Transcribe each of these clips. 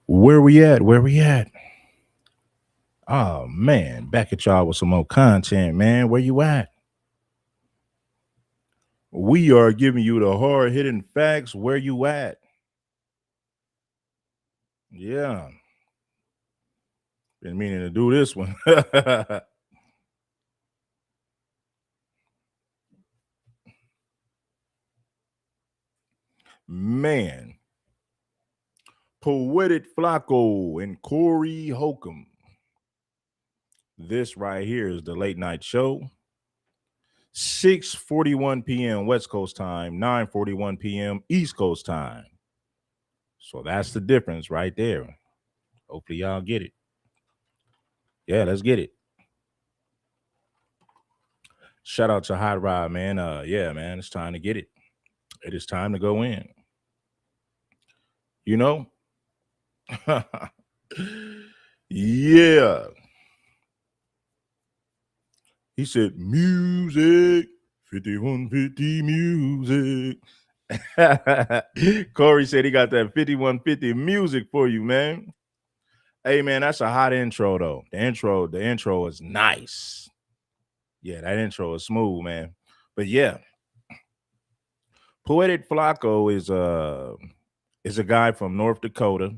Where we at? Where we at? Oh man, back at y'all with some more content, man. Where you at? We are giving you the hard hitting facts. Where you at? Yeah, been meaning to do this one. Man, Poetic Flakko and Corey Holcomb. This right here is the late night show. 6:41 p.m. West Coast time, 9:41 p.m. East Coast time. So that's the difference right there. Hopefully y'all get it. Yeah, let's get it. Shout out to Hot Rod, man. Yeah, man, it's time to get it. It is time to go in. You know? Yeah. He said, music, 5150 music. Corey said he got that 5150 music for you, man. Hey, man, that's a hot intro, though. The intro is nice. Yeah, that intro is smooth, man. But yeah, Poetic Flacco is a guy from North Dakota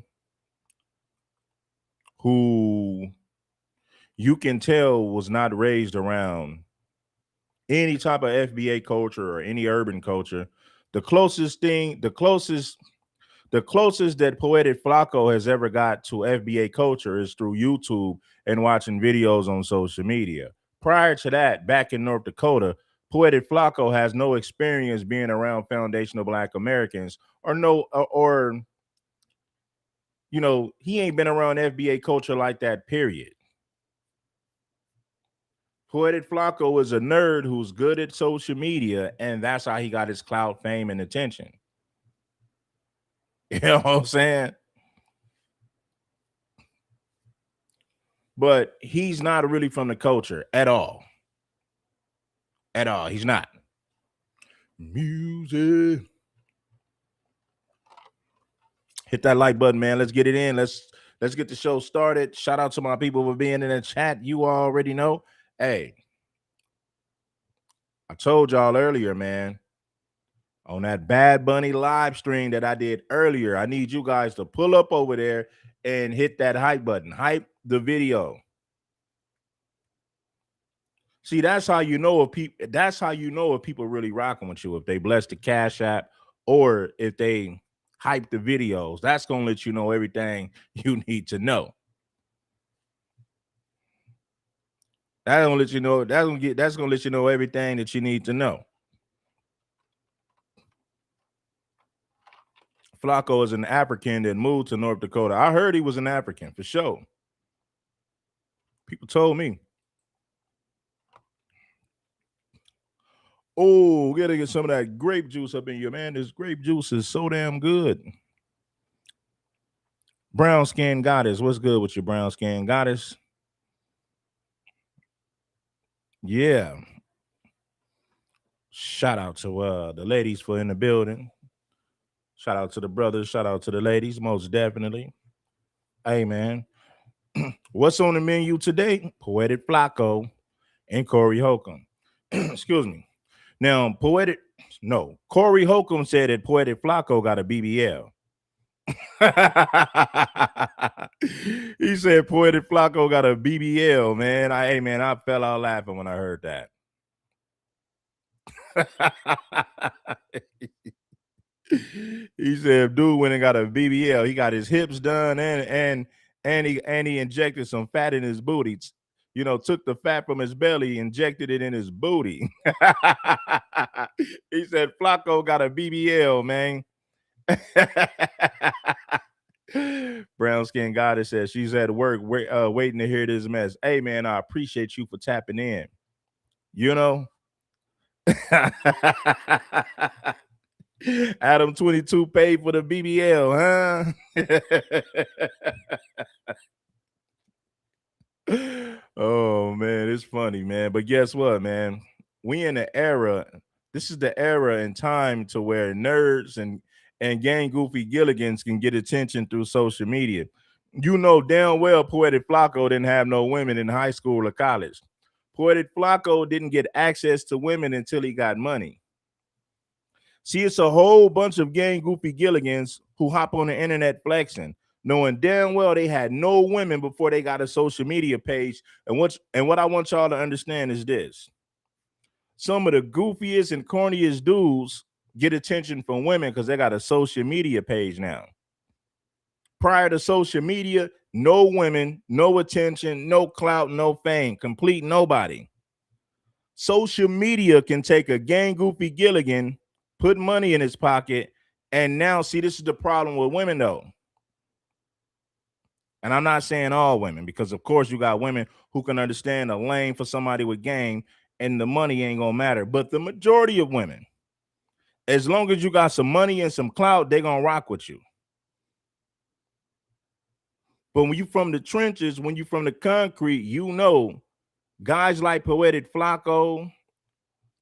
who you can tell was not raised around any type of FBA culture or any urban culture. The closest thing, the closest that Poetic Flacco has ever got to FBA culture is through YouTube and watching videos on social media. Prior to that, back in North Dakota, Poetic Flacco has no experience being around foundational Black Americans or he ain't been around FBA culture like that, period. Poetic Flacco is a nerd who's good at social media, and that's how he got his clout, fame, and attention. You know what I'm saying? But he's not really from the culture at all. At all. He's not. Music. Hit that like button, man. Let's get it in. Let's get the show started. Shout out to my people for being in the chat. You already know. Hey, I told y'all earlier, man, on that Bad Bunny live stream that I did earlier, I need you guys to pull up over there and hit that hype button. Hype the video. See, that's how you know if people. That's how you know if people really rocking with you. If they bless the Cash App, or if they hype the videos, that's gonna let you know everything you need to know. That's gonna let you know. That's gonna let you know everything that you need to know. Flacco is an African that moved to North Dakota. I heard he was an African for sure. People told me. Oh, gotta get some of that grape juice up in you, man. This grape juice is so damn good. Brown skin goddess, what's good with your brown skin goddess? Yeah. Shout out to the ladies for in the building. Shout out to the brothers. Shout out to the ladies, most definitely. Hey, man. What's on the menu today? Poetic Flacco and Corey Holcomb. Excuse me. Now, Corey Holcomb said that Poetic Flacco got a BBL. He said Poetic Flacco got a BBL, man. I fell out laughing when I heard that. He said, dude went and got a BBL. He got his hips done and he injected some fat in his booty. You know, took the fat from his belly, injected it in his booty. He said, Flacco got a BBL, man. Brown skin goddess says she's at work waiting to hear this mess. Hey, man, I appreciate you for tapping in. You know? Adam 22 paid for the BBL, huh? Oh man, it's funny, man. But guess what, man? We in the era. This is the era and time to where nerds and gang goofy Gilligans can get attention through social media. You know damn well Poetik Flakko didn't have no women in high school or college. Poetik Flakko didn't get access to women until he got money. See, it's a whole bunch of gang goofy Gilligans who hop on the internet flexing, knowing damn well they had no women before they got a social media page. And what I want y'all to understand is this. Some of the goofiest and corniest dudes get attention from women because they got a social media page now. Prior to social media, no women, no attention, no clout, no fame, complete nobody. Social media can take a gang goofy Gilligan, put money in his pocket, and now, see, this is the problem with women, though. And I'm not saying all women, because, of course, you got women who can understand a lane for somebody with game, and the money ain't going to matter. But the majority of women, as long as you got some money and some clout, they're going to rock with you. But when you from the trenches, when you from the concrete, you know guys like Poetik Flakko,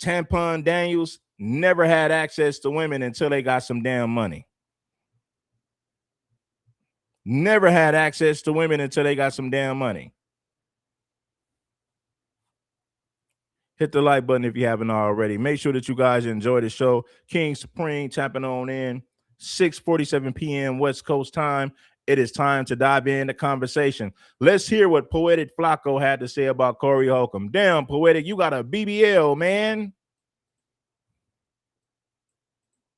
Tampon Daniels never had access to women until they got some damn money. Never had access to women until they got some damn money. Hit the like button if you haven't already. Make sure that you guys enjoy the show. King Supreme tapping on in. 6:47 p.m. West Coast time. It is time to dive in the conversation. Let's hear what Poetik Flakko had to say about Corey Holcomb. Damn, Poetik, you got a BBL, man.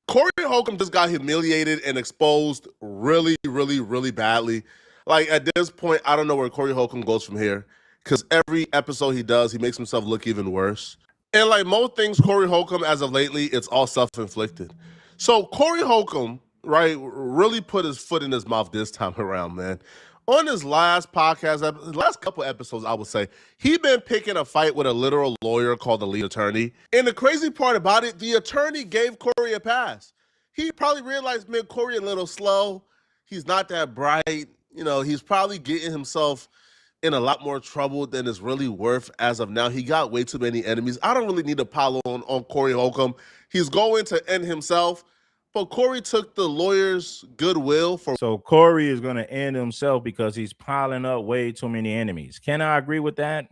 Corey Holcomb just got humiliated and exposed really, really, really badly. Like, at this point, I don't know where Corey Holcomb goes from here, because every episode he does, he makes himself look even worse. And like most things Corey Holcomb, as of lately, it's all self-inflicted. So Corey Holcomb, right, really put his foot in his mouth this time around, man. On his last podcast, last couple episodes, I would say, he been picking a fight with a literal lawyer called the lead attorney. And the crazy part about it, the attorney gave Corey a pass. He probably realized, man, Corey a little slow. He's not that bright. You know, he's probably getting himself in a lot more trouble than it's really worth as of now. He got way too many enemies. I don't really need to pile on Corey Holcomb. He's going to end himself. But Corey took the lawyer's goodwill for. So Corey is going to end himself because he's piling up way too many enemies. Can I agree with that?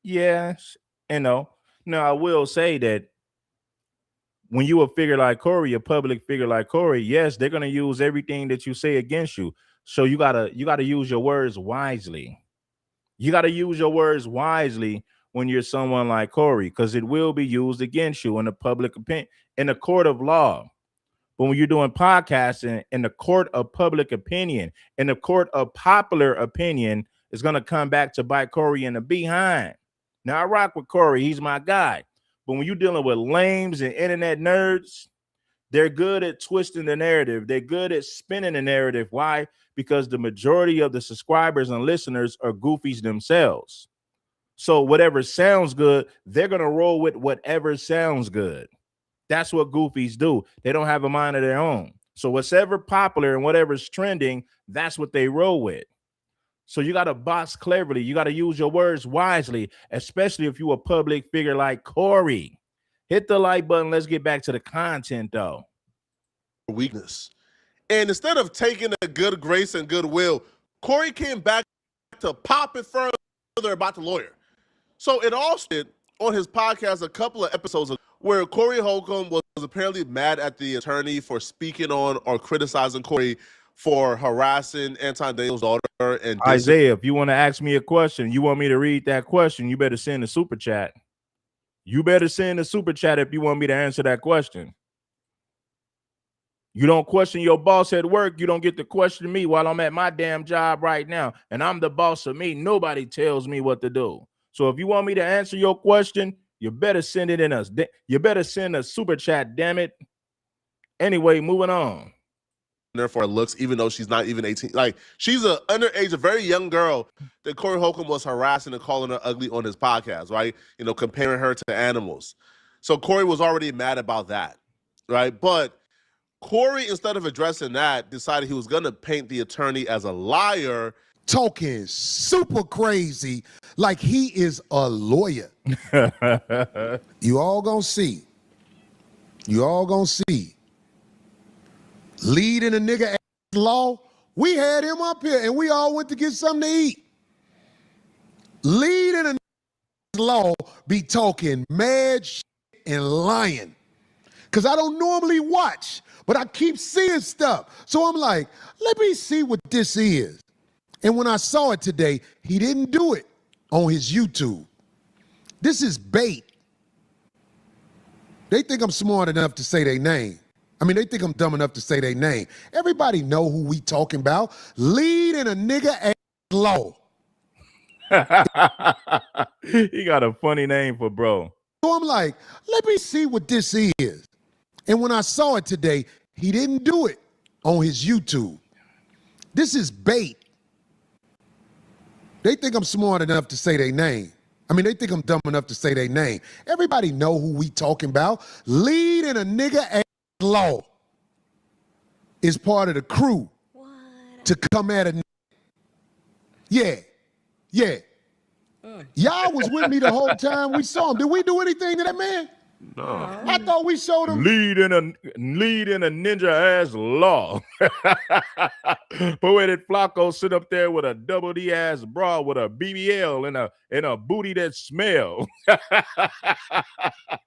Yes and no. Now, I will say that when you a figure like Corey, a public figure like Corey, yes, they're going to use everything that you say against you. So you gotta use your words wisely. You got to use your words wisely when you're someone like Corey, because it will be used against you in the public opinion, in the court of law. But when you're doing podcasting in the court of public opinion, in the court of popular opinion, it's going to come back to bite Corey in the behind. Now, I rock with Corey. He's my guy. But when you're dealing with lames and internet nerds, they're good at twisting the narrative. They're good at spinning the narrative. Why? Because the majority of the subscribers and listeners are goofies themselves. So whatever sounds good, they're going to roll with whatever sounds good. That's what goofies do. They don't have a mind of their own. So whatever popular and whatever's trending, that's what they roll with. So you got to box cleverly. You got to use your words wisely, especially if you're a public figure like Corey. Hit the like button. Let's get back to the content, though. Weakness. And instead of taking the good grace and goodwill, Corey came back to pop it further about the lawyer. So it all started on his podcast a couple of episodes ago, where Corey Holcomb was apparently mad at the attorney for speaking on or criticizing Corey for harassing Anton Daniels' daughter. And Isaiah, if you want to ask me a question, you want me to read that question, you better send a super chat. You better send a super chat if you want me to answer that question. You don't question your boss at work, you don't get to question me while I'm at my damn job right now. And I'm the boss of me. Nobody tells me what to do. So if you want me to answer your question, you better send it in us. You better send a super chat, damn it. Anyway, moving on. Therefore, looks, even though she's not even 18. Like, she's a underage, a very young girl that Corey Holcomb was harassing and calling her ugly on his podcast, right? You know, comparing her to animals. So Corey was already mad about that, right? But Corey, instead of addressing that, decided he was going to paint the attorney as a liar. Talking super crazy like he is a lawyer. You all gonna see. You all gonna see leading a nigga ass law. We had him up here and we all went to get something to eat. Leading a nigga ass law be talking mad shit and lying. Cause I don't normally watch, but I keep seeing stuff. So I'm like, let me see what this is. And when I saw it today, he didn't do it on his YouTube. This is bait. They think I'm smart enough to say their name. I mean, they think I'm dumb enough to say their name. Everybody know who we talking about. Leading a nigga ass law. He got a funny name for bro. So I'm like, let me see what this is. And when I saw it today, he didn't do it on his YouTube. This is bait. They think I'm smart enough to say their name. I mean, they think I'm dumb enough to say their name. Everybody know who we talking about. Leading a nigga ass law is part of the crew to come at a nigga. Yeah, yeah. Y'all was with me the whole time we saw him. Did we do anything to that man? No. I thought we showed him. Leading a ninja ass law. Poetik Flakko sit up there with a double D ass bra with a BBL and a booty that smell.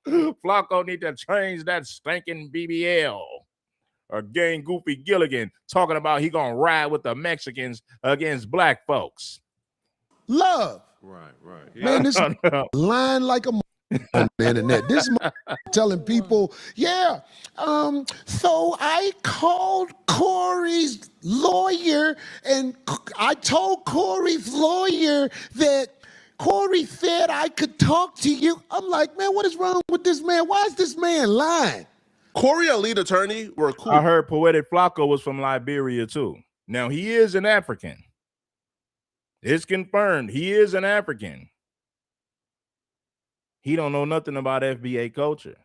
Flakko need to change that stinking BBL. Or gang Goofy Gilligan talking about he gonna ride with the Mexicans against black folks. Love. Right. Yeah. Man, this line like a on the internet. This telling people, yeah, so I called Corey's lawyer and I told Corey's lawyer that Corey said I could talk to you. I'm like, man, what is wrong with this man? Why is this man lying? Corey and lead attorney were cool. I heard Poetik Flakko was from Liberia too. Now he is an African. It's confirmed. He is an African. He don't know nothing about FBA culture.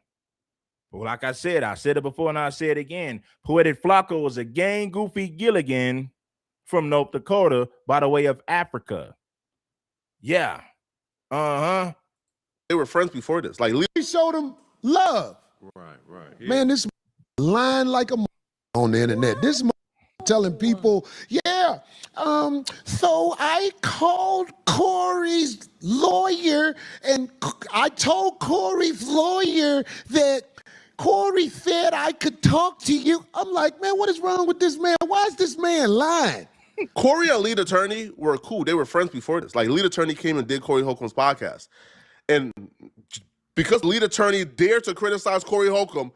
But like I said it before and I say it again. Poetik Flakko was a gang Goofy Gilligan from North Dakota by the way of Africa. Yeah. Uh-huh. They were friends before this. Like, we showed him love. Right. Yeah. Man, this line like a on the internet. This telling people, yeah, so I called Corey's lawyer and I told Corey's lawyer that Corey said I could talk to you. I'm like, man, what is wrong with this man? Why is this man lying? Corey and lead attorney were cool. They were friends before this. Like, lead attorney came and did Corey Holcomb's podcast. And because lead attorney dared to criticize Corey Holcomb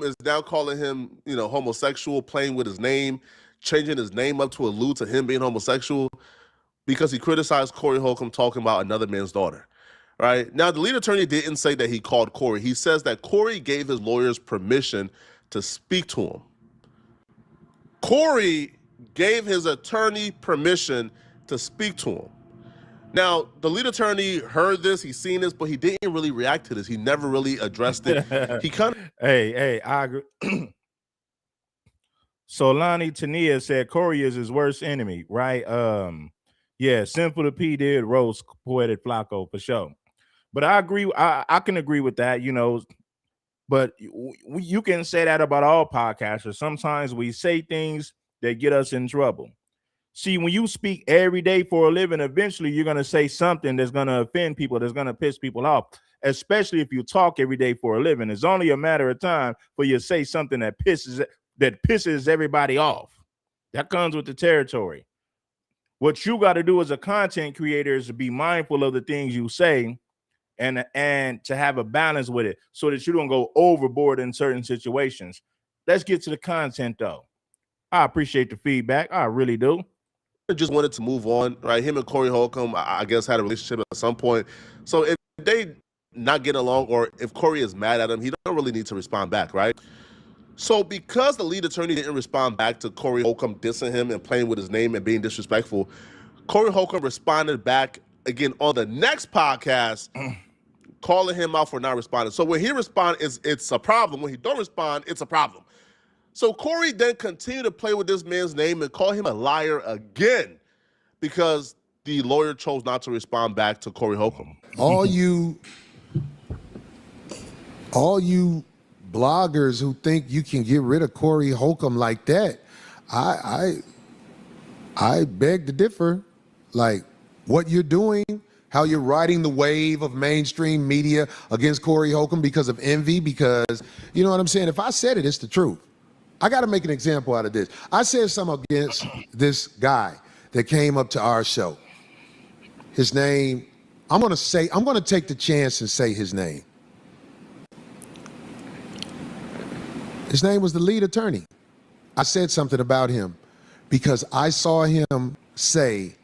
is now calling him, homosexual, playing with his name, changing his name up to allude to him being homosexual because he criticized Corey Holcomb talking about another man's daughter, right? Now, the lead attorney didn't say that he called Corey. He says that Corey gave his lawyers permission to speak to him. Corey gave his attorney permission to speak to him. Now, the lead attorney heard this, he's seen this, but he didn't really react to this. He never really addressed it. He kind of... Hey, I agree. So Lonnie Tania said Corey is his worst enemy, right? Yeah, Simple the P did roast Poetik Flakko for sure. But I agree, I can agree with that, but you can say that about all podcasters. Sometimes we say things that get us in trouble. See, when you speak every day for a living, eventually you're going to say something that's going to offend people, that's going to piss people off, especially if you talk every day for a living. It's only a matter of time for you to say something that pisses everybody off. That comes with the territory. What you got to do as a content creator is to be mindful of the things you say and to have a balance with it so that you don't go overboard in certain situations. Let's get to the content, though. I appreciate the feedback. I really do. Just wanted to move on, right? Him and Corey Holcomb, I guess, had a relationship at some point. So if they not get along or if Corey is mad at him, he don't really need to respond back, right? So because the lead attorney didn't respond back to Corey Holcomb dissing him and playing with his name and being disrespectful, Corey Holcomb responded back again on the next podcast, calling him out for not responding. So when he responds, it's a problem. When he don't respond, it's a problem. So Corey then continued to play with this man's name and call him a liar again because the lawyer chose not to respond back to Corey Holcomb. All you bloggers who think you can get rid of Corey Holcomb like that, I beg to differ. Like, what you're doing, how you're riding the wave of mainstream media against Corey Holcomb because of envy, because, you know what I'm saying? If I said it, it's the truth. I got to make an example out of this. I said something against this guy that came up to our show. His name, I'm going to take the chance and say his name. His name was the lead attorney. I said something about him because I saw him say,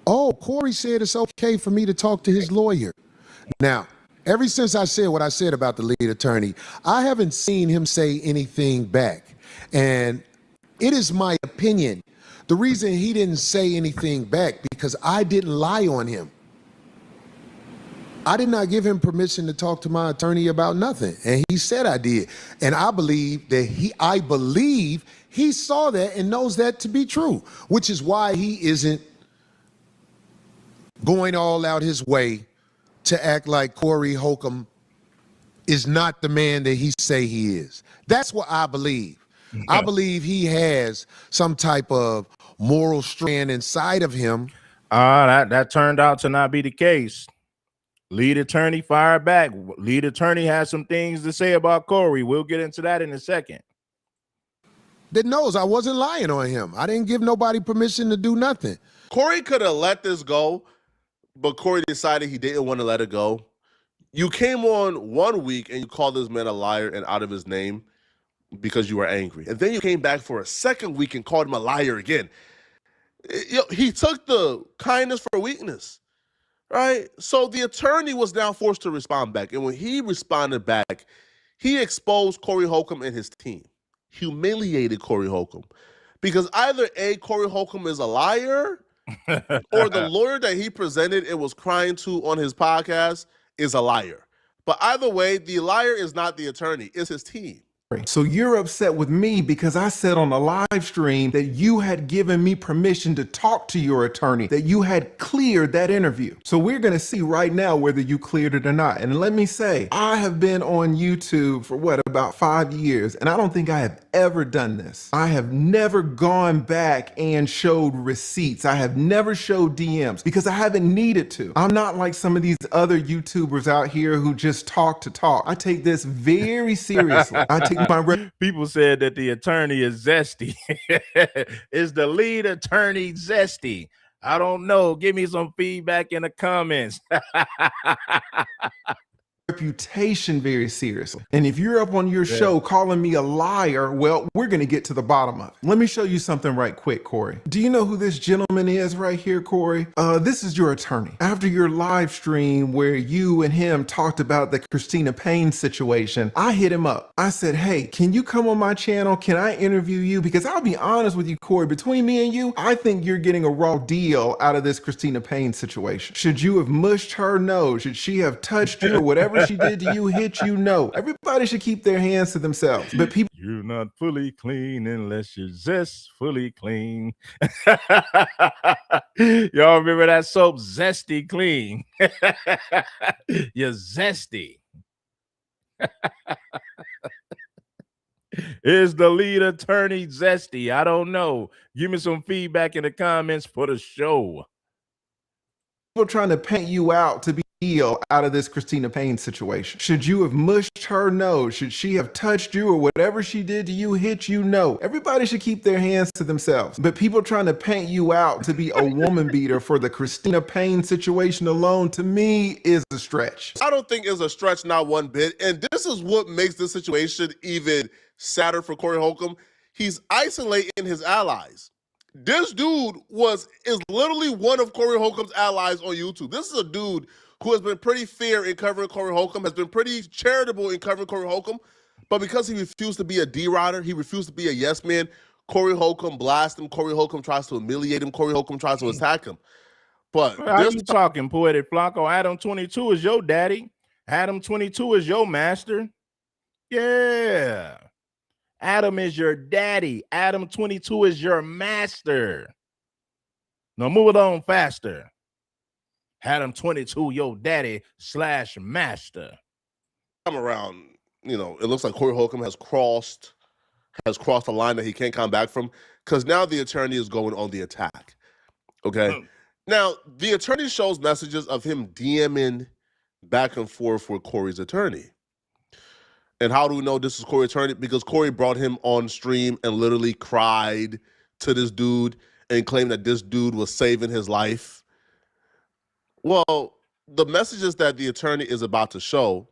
oh, Corey said it's okay for me to talk to his lawyer. Now, ever since I said what I said about the lead attorney, I haven't seen him say anything back. And it is my opinion, the reason he didn't say anything back, because I didn't lie on him. I did not give him permission to talk to my attorney about nothing. And he said I did. And I believe he saw that and knows that to be true, which is why he isn't going all out his way to act like Corey Holcomb is not the man that he say he is. That's what I believe. I believe he has some type of moral strand inside of him. That turned out to not be the case. Lead attorney fired back. Lead attorney has some things to say about Corey. We'll get into that in a second. That knows I wasn't lying on him. I didn't give nobody permission to do nothing. Corey could have let this go, but Corey decided he didn't want to let it go. You came on 1 week and you called this man a liar and out of his name because you were angry. And then you came back for a second week and called him a liar again. He took the kindness for weakness, right? So the attorney was now forced to respond back. And when he responded back, he exposed Corey Holcomb and his team, humiliated Corey Holcomb. Because either A, Corey Holcomb is a liar, or the lawyer that he presented and was crying to on his podcast is a liar. But either way, the liar is not the attorney, it's his team. So you're upset with me because I said on a live stream that you had given me permission to talk to your attorney, that you had cleared that interview. So we're going to see right now whether you cleared it or not. And let me say, I have been on YouTube for about 5 years, and I don't think I have ever done this. I have never gone back and showed receipts. I have never showed DMs because I haven't needed to. I'm not like some of these other YouTubers out here who just talk to talk. I take this very seriously. I take People said that the attorney is zesty. Is the lead attorney zesty? I don't know. Give me some feedback in the comments. Reputation very seriously. And if you're up on your show calling me a liar, well, we're going to get to the bottom of it. Let me show you something right quick, Corey. Do you know who this gentleman is right here, Corey? This is your attorney. After your live stream where you and him talked about the Christina Payne situation, I hit him up. I said, hey, can you come on my channel? Can I interview you? Because I'll be honest with you, Corey, between me and you, I think you're getting a raw deal out of this Christina Payne situation. Should you have mushed her? No. Should she have touched you or whatever she did to you, hit you? No. Everybody should keep their hands to themselves. But people, you're not fully clean unless you're zestfully clean. Y'all remember that soap, Zesty Clean? You're zesty. Is the lead attorney zesty? I don't know. Give me some feedback in the comments for the show. people trying to paint you out to be deal out of this Christina Payne situation. Should you have mushed her? No. Should she have touched you or whatever she did to you, hit you? No. Everybody should keep their hands to themselves. But people trying to paint you out to be a woman beater for the Christina Payne situation alone, to me, is a stretch. I don't think it's a stretch, not one bit. And this is what makes this situation even sadder for Corey Holcomb. He's isolating his allies. This dude is literally one of Corey Holcomb's allies on YouTube. This is a dude who has been pretty fair in covering Corey Holcomb, has been pretty charitable in covering Corey Holcomb, but because he refused to be a D-Rider, he refused to be a yes man, Corey Holcomb blasts him, Corey Holcomb tries to humiliate him, Corey Holcomb tries to attack him. But how you talking, Poetik Flakko? Adam 22 is your daddy. Adam 22 is your master. Yeah. Adam is your daddy. Adam 22 is your master. Now move it on faster. Adam 22, your daddy / master. I'm around it looks like Corey Holcomb has crossed the line that he can't come back from, because now the attorney is going on the attack. Okay. Now, the attorney shows messages of him DMing back and forth with Corey's attorney. And how do we know this is Corey's attorney? Because Corey brought him on stream and literally cried to this dude and claimed that this dude was saving his life. Well, the messages that the attorney is about to show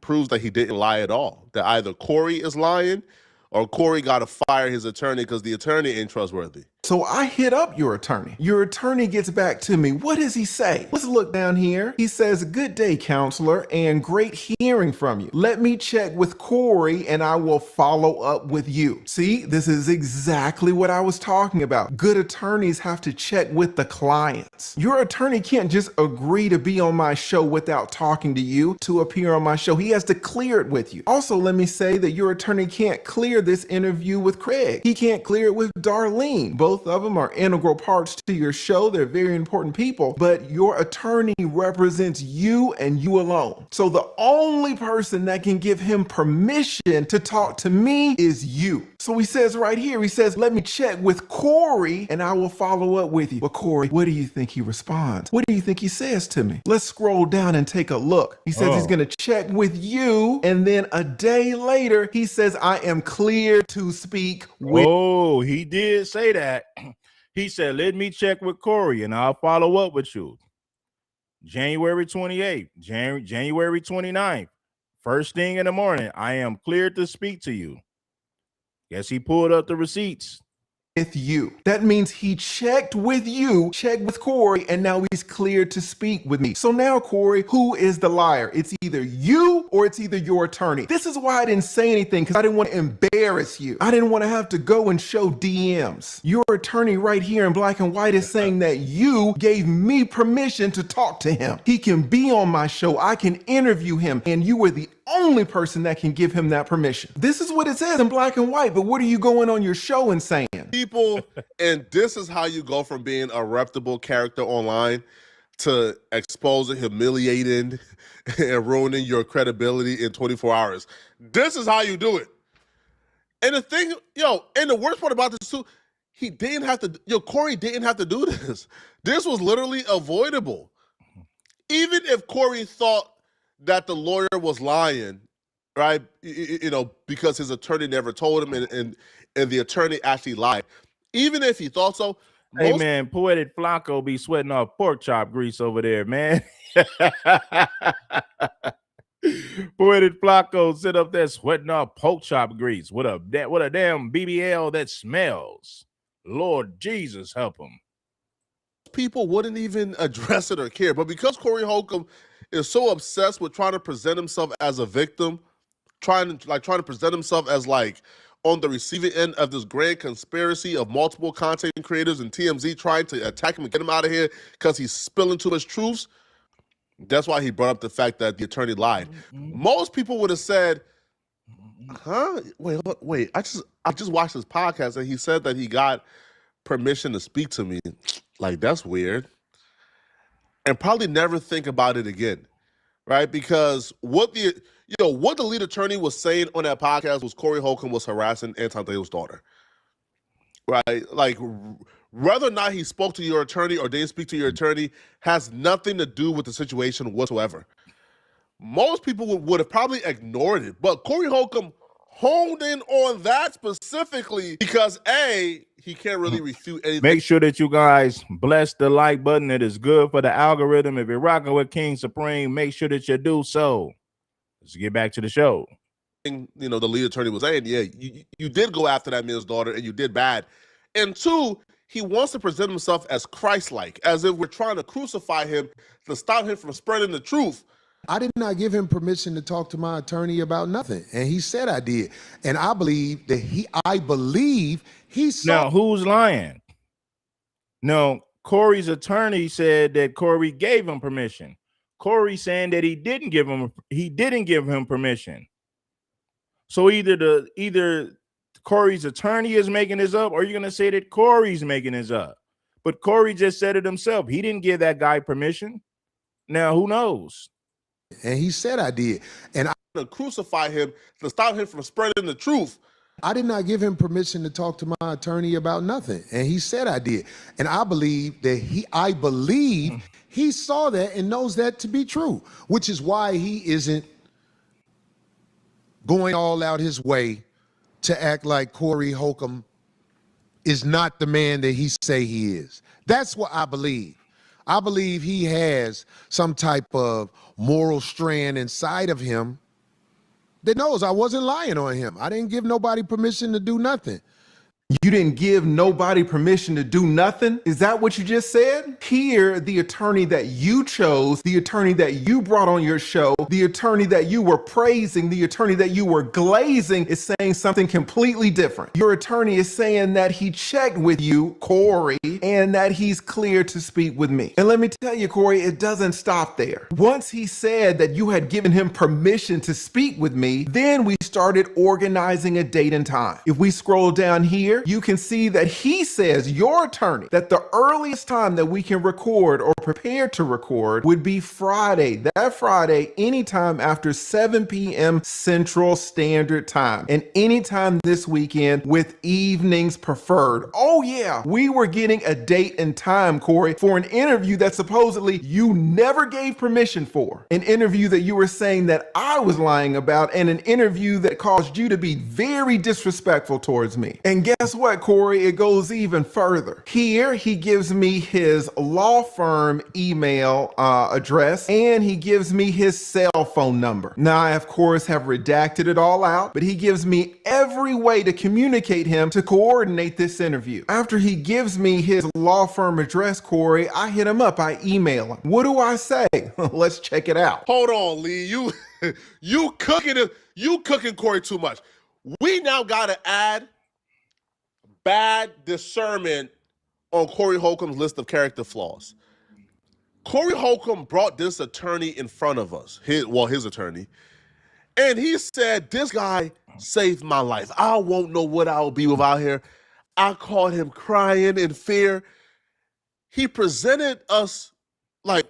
proves that he didn't lie at all. That either Corey is lying or Corey got to fire his attorney because the attorney ain't trustworthy. So I hit up your attorney. Your attorney gets back to me. What does he say? Let's look down here. He says, "Good day, counselor, and great hearing from you. Let me check with Corey and I will follow up with you." See, this is exactly what I was talking about. Good attorneys have to check with the clients. Your attorney can't just agree to be on my show without talking to you to appear on my show. He has to clear it with you. Also, let me say that your attorney can't clear this interview with Craig. He can't clear it with Darlene. Both of them are integral parts to your show. They're very important people, but your attorney represents you and you alone. So the only person that can give him permission to talk to me is you. So he says right here, he says, "Let me check with Corey and I will follow up with you." But Corey, what do you think he responds? What do you think he says to me? Let's scroll down and take a look. He says he's going to check with you, and then a day later, he says, "I am clear to speak with." Oh, he did say that. He said, "Let me check with Corey and I'll follow up with you." January 28th, January 29th, first thing in the morning, "I am cleared to speak to you." Guess he pulled up the receipts. With you. That means he checked with you, checked with Corey, and now he's cleared to speak with me. So now, Corey, who is the liar? It's either you or it's either your attorney. This is why I didn't say anything, because I didn't want to embarrass you. I didn't want to have to go and show DMs. Your attorney right here in black and white is saying that you gave me permission to talk to him. He can be on my show. I can interview him, and you were the only person that can give him that permission. This is what it says in black and white, but what are you going on your show and saying? People, and this is how you go from being a reputable character online to exposing, humiliating, and ruining your credibility in 24 hours. This is how you do it. And the thing, and the worst part about this too, Corey didn't have to do this. This was literally avoidable. Even if Corey thought that the lawyer was lying, right? Because his attorney never told him, and the attorney actually lied. Even if he thought so. Hey man, Poetik Flakko be sweating off pork chop grease over there, man. Poetik Flakko sit up there sweating off pork chop grease. What a damn BBL that smells. Lord Jesus help him. People wouldn't even address it or care, but because Corey Holcomb is so obsessed with trying to present himself as a victim, trying to present himself as like on the receiving end of this grand conspiracy of multiple content creators and TMZ trying to attack him and get him out of here because he's spilling too much truths. That's why he brought up the fact that the attorney lied. Most people would have said, "Huh? Wait, I just watched his podcast and he said that he got permission to speak to me." Like, that's weird. And probably never think about it again, right? Because what the lead attorney was saying on that podcast was Corey Holcomb was harassing Anton Theo's daughter, right? Like, whether or not he spoke to your attorney or didn't speak to your attorney has nothing to do with the situation whatsoever. Most people would have probably ignored it, but Corey Holcomb honed in on that specifically because he can't really refute anything. Make sure that you guys bless the like button. It is good for the algorithm. If you're rocking with King Supreme, make sure that you do so. Let's get back to the show. The lead attorney was saying, yeah, you did go after that man's daughter and you did bad. And two, he wants to present himself as Christ-like, as if we're trying to crucify him to stop him from spreading the truth. I did not give him permission to talk to my attorney about nothing, and he said I did. And I believe that he saw. Now, who's lying? No, Corey's attorney said that Corey gave him permission. Corey saying that he didn't give him permission. So either Corey's attorney is making this up, or you're gonna say that Corey's making this up. But Corey just said it himself. He didn't give that guy permission. Now, who knows? And he said I did. And to crucify him to stop him from spreading the truth. I did not give him permission to talk to my attorney about nothing, and he said I did. And I believe that he saw that and knows that to be true, which is why he isn't going all out his way to act like Corey Holcomb is not the man that he say he is. That's what I believe. I believe he has some type of moral strand inside of him that knows I wasn't lying on him. I didn't give nobody permission to do nothing. You didn't give nobody permission to do nothing? Is that what you just said? Here, the attorney that you chose, the attorney that you brought on your show, the attorney that you were praising, the attorney that you were glazing is saying something completely different. Your attorney is saying that he checked with you, Corey, and that he's clear to speak with me. And let me tell you, Corey, it doesn't stop there. Once he said that you had given him permission to speak with me, then we started organizing a date and time. If we scroll down here, you can see that he says, your attorney, that the earliest time that we can record or prepare to record would be Friday. That Friday, anytime after 7 p.m. Central Standard Time, and anytime this weekend with evenings preferred. Oh yeah, we were getting a date and time, Corey, for an interview that supposedly you never gave permission for. An interview that you were saying that I was lying about, and an interview that caused you to be very disrespectful towards me. And guess what, Corey? It goes even further. Here, he gives me his law firm email address, and he gives me his cell phone number. Now, I, of course, have redacted it all out, but he gives me every way to communicate him to coordinate this interview. After he gives me his law firm address, Corey, I hit him up. I email him. What do I say? Let's check it out. Hold on, Lee. You cooking Corey too much. We now gotta add bad discernment on Corey Holcomb's list of character flaws. Corey Holcomb brought this attorney in front of us, his attorney, and he said, this guy saved my life. I won't know what I will be without here. I caught him crying in fear. He presented us like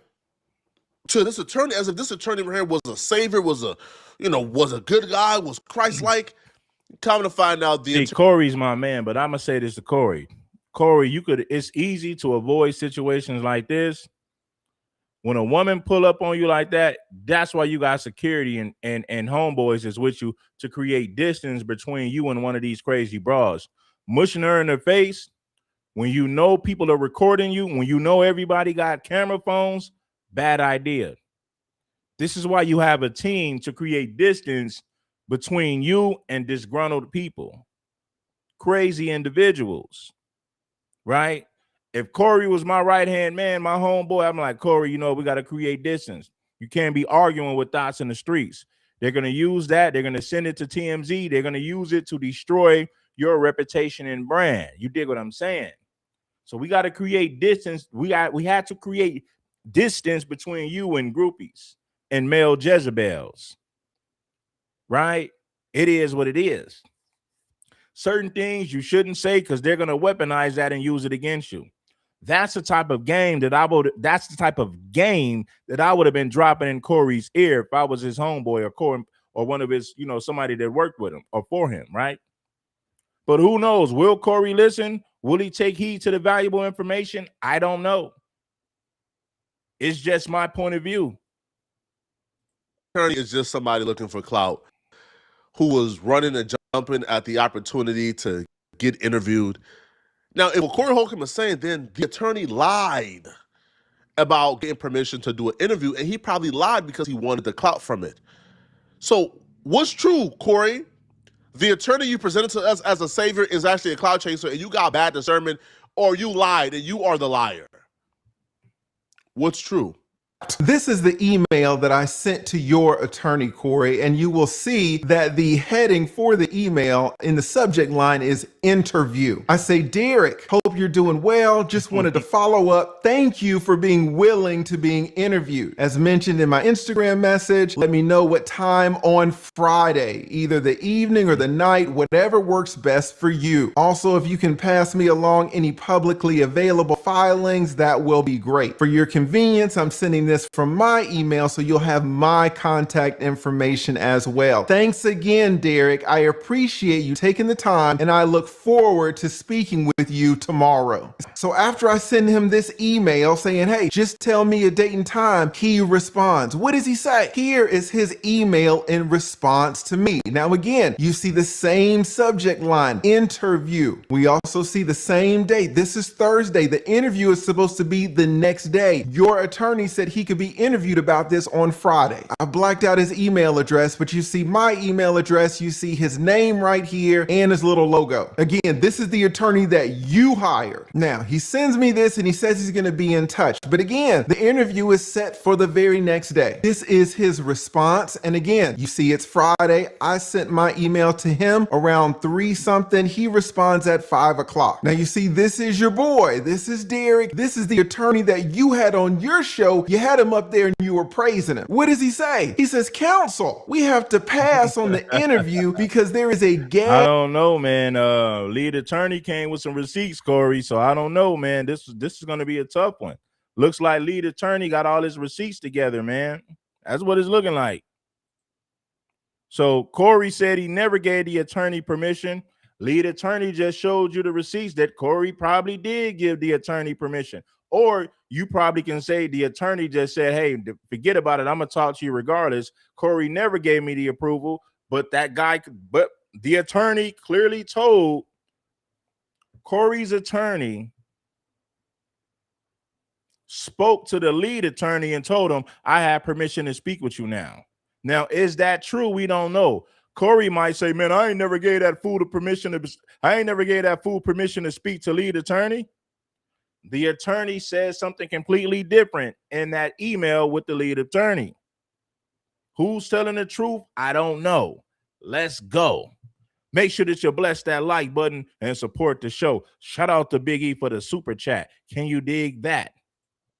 to this attorney as if this attorney right here was a savior, was a good guy, was Christ-like. Come to find out, Corey's my man, but I'm gonna say this to Corey. Corey, it's easy to avoid situations like this. When a woman pull up on you like that, that's why you got security and homeboys is with you to create distance between you and one of these crazy bras. Mushing her in the face when you know people are recording you, when you know everybody got camera phones, bad idea. This is why you have a team to create distance between you and disgruntled people, crazy individuals, right? If Corey was my right-hand man, my homeboy, I'm like, Corey, we got to create distance. You can't be arguing with thoughts in the streets. They're going to use that. They're going to send it to TMZ. They're going to use it to destroy your reputation and brand. You dig what I'm saying? So we got to create distance. We had to create distance between you and groupies and male Jezebels. Right? It is what it is. Certain things you shouldn't say because they're going to weaponize that and use it against you. That's the type of game that I would have been dropping in Corey's ear if I was his homeboy or Corey or one of his, somebody that worked with him or for him, right? But who knows? Will Corey listen? Will he take heed to the valuable information? I don't know. It's just my point of view. Attorney is just somebody looking for clout who was running and jumping at the opportunity to get interviewed. Now, if what Corey Holcomb is saying, then the attorney lied about getting permission to do an interview, and he probably lied because he wanted the clout from it. So what's true, Corey? The attorney you presented to us as a savior is actually a clout chaser, and you got bad discernment, or you lied and you are the liar. What's true? This is the email that I sent to your attorney, Corey, and you will see that the heading for the email in the subject line is interview. I say, Derek, hope you're doing well. Just wanted to follow up. Thank you for being willing to being interviewed. As mentioned in my Instagram message, let me know what time on Friday, either the evening or the night, whatever works best for you. Also, if you can pass me along any publicly available filings, that will be great. For your convenience, I'm sending this from my email, so you'll have my contact information as well. Thanks again, Derek. I appreciate you taking the time, and I look forward to speaking with you tomorrow. So after I send him this email saying, hey, just tell me a date and time, he responds. What does he say? Here is his email in response to me. Now again, you see the same subject line, interview. We also see the same date. This is Thursday. The interview is supposed to be the next day. Your attorney said he could be interviewed about this on Friday. I blacked out his email address, but you see my email address, you see his name right here and his little logo. Again, this is the attorney that you hired. Now, he sends me this and he says he's going to be in touch. But again, the interview is set for the very next day. This is his response. And again, you see it's Friday. I sent my email to him around 3 something. He responds at 5 o'clock. Now you see, this is your boy. This is Derek. This is the attorney that you had on your show. You had him up there and you were praising him. What does he say? He says, counsel, we have to pass on the interview because there is a gag. I don't know, man. Lead attorney came with some receipts, Corey. So I don't know, man. This is going to be a tough one. Looks like lead attorney got all his receipts together, man. That's what it's looking like. So Corey said he never gave the attorney permission. Lead attorney just showed you the receipts that Corey probably did give the attorney permission. Or you probably can say the attorney just said, hey, forget about it. I'm going to talk to you regardless. Corey never gave me the approval, but the attorney clearly told Corey's attorney spoke to the lead attorney and told him, I have permission to speak with you now. Now, is that true? We don't know. Corey might say, man, I ain't never gave that fool permission to speak to lead attorney. The attorney says something completely different in that email with the lead attorney. Who's telling the truth? I don't know. Let's go. Make sure that you bless that like button and support the show. Shout out to Big E for the super chat. Can you dig that?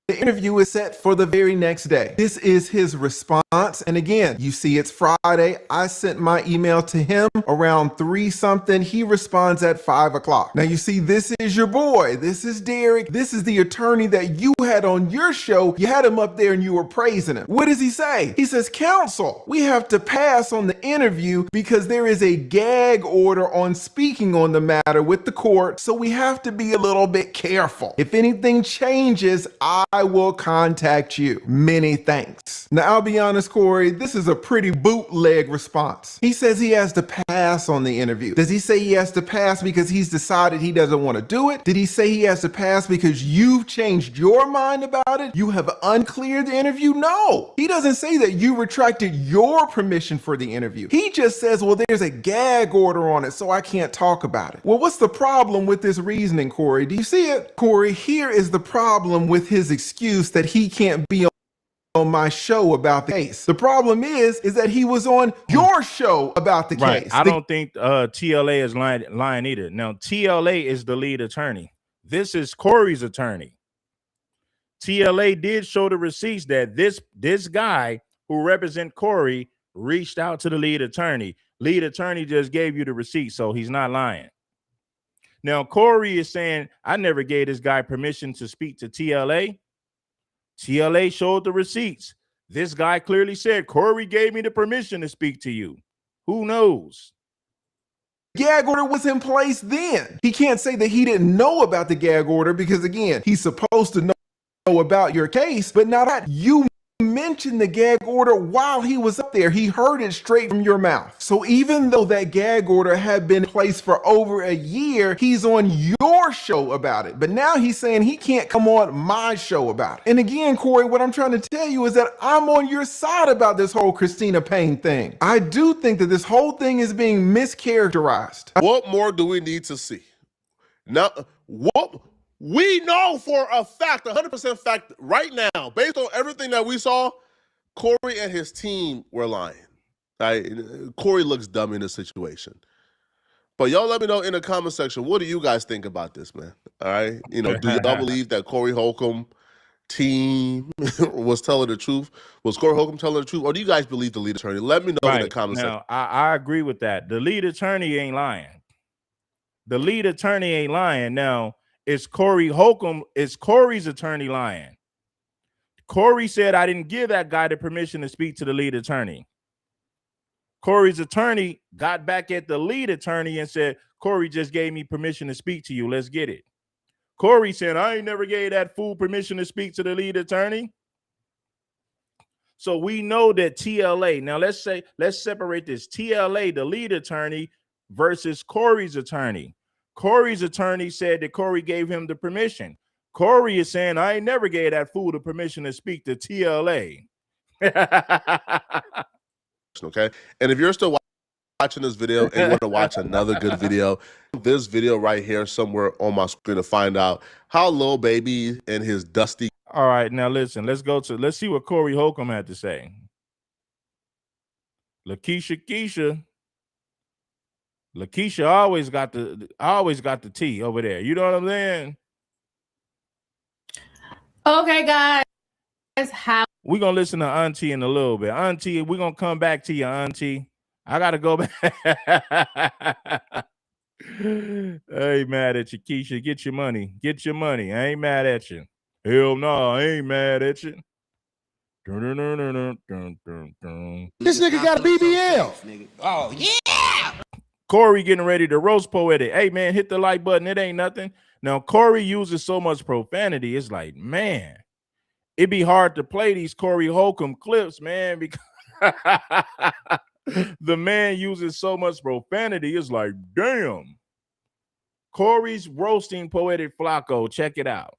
The interview is set for the very next day. This is his response. And again, you see it's Friday. I sent my email to him around 3 something. He responds at 5 o'clock. Now you see, this is your boy. This is Derek. This is the attorney that you had on your show. You had him up there and you were praising him. What does he say? He says, counsel, we have to pass on the interview because there is a gag order on speaking on the matter with the court. So we have to be a little bit careful. If anything changes, I will contact you. Many thanks. Now, I'll be honest, Corey, this is a pretty bootleg response. He says he has to pass on the interview. Does he say he has to pass because he's decided he doesn't want to do it? Did he say he has to pass because you've changed your mind about it? You have uncleared the interview? No. He doesn't say that you retracted your permission for the interview. He just says, well, there's a gag order on it, so I can't talk about it. Well, what's the problem with this reasoning, Corey? Do you see it? Corey, here is the problem with his excuse that he can't be on my show about the case. The problem is that he was on your show about the case. I don't think TLA is lying either. Now, TLA is the lead attorney. This is Corey's attorney. TLA did show the receipts that this guy who represents Corey reached out to the lead attorney. Lead attorney just gave you the receipt, so he's not lying. Now, Corey is saying, I never gave this guy permission to speak to TLA. TLA showed the receipts. This guy clearly said, Corey gave me the permission to speak to you. Who knows? Gag order was in place then. He can't say that he didn't know about the gag order because, again, he's supposed to know about your case, but now that you mentioned the gag order while he was up there, he heard it straight from your mouth. So even though that gag order had been in place for over a year, he's on your show about it. But now he's saying he can't come on my show about it. And again, Corey, what I'm trying to tell you is that I'm on your side about this whole Christina Payne thing. I do think that this whole thing is being mischaracterized. What more do we need to see? Now, what we know for a fact, 100% fact right now, based on everything that we saw, Corey and his team were lying. Right? Corey looks dumb in this situation. But y'all let me know in the comment section, what do you guys think about this, man? All right? Do y'all believe that Corey Holcomb team was telling the truth? Was Corey Holcomb telling the truth? Or do you guys believe the lead attorney? Let me know in the comment section. Now, I agree with that. The lead attorney ain't lying. The lead attorney ain't lying. Now, is Corey Holcomb, is Corey's attorney lying? Corey said, I didn't give that guy the permission to speak to the lead attorney. Corey's attorney got back at the lead attorney and said, Corey just gave me permission to speak to you. Let's get it. Corey said, I ain't never gave that fool permission to speak to the lead attorney. So we know that TLA, now let's separate this. TLA, the lead attorney, versus Corey's attorney. Corey's attorney said that Corey gave him the permission. Corey is saying, I ain't never gave that fool the permission to speak to TLA. Okay. And if you're still watching this video and you want to watch another good video, this video right here somewhere on my screen to find out how Lil Baby and his dusty. All right, now listen, let's see what Corey Holcomb had to say. Lakeisha always got the tea over there. You know what I'm saying? Okay, guys. How we're gonna listen to Auntie in a little bit. Auntie, we're gonna come back to you, Auntie. I gotta go back. I ain't mad at you, Keisha. Get your money. Get your money. I ain't mad at you. Hell no, I ain't mad at you. This nigga got a BBL. Oh, yeah. Corey getting ready to roast Poetik. Hey, man, hit the like button. It ain't nothing. Now, Corey uses so much profanity. It's like, man, it'd be hard to play these Corey Holcomb clips, man, because the man uses so much profanity. It's like, damn. Corey's roasting Poetik Flakko. Check it out.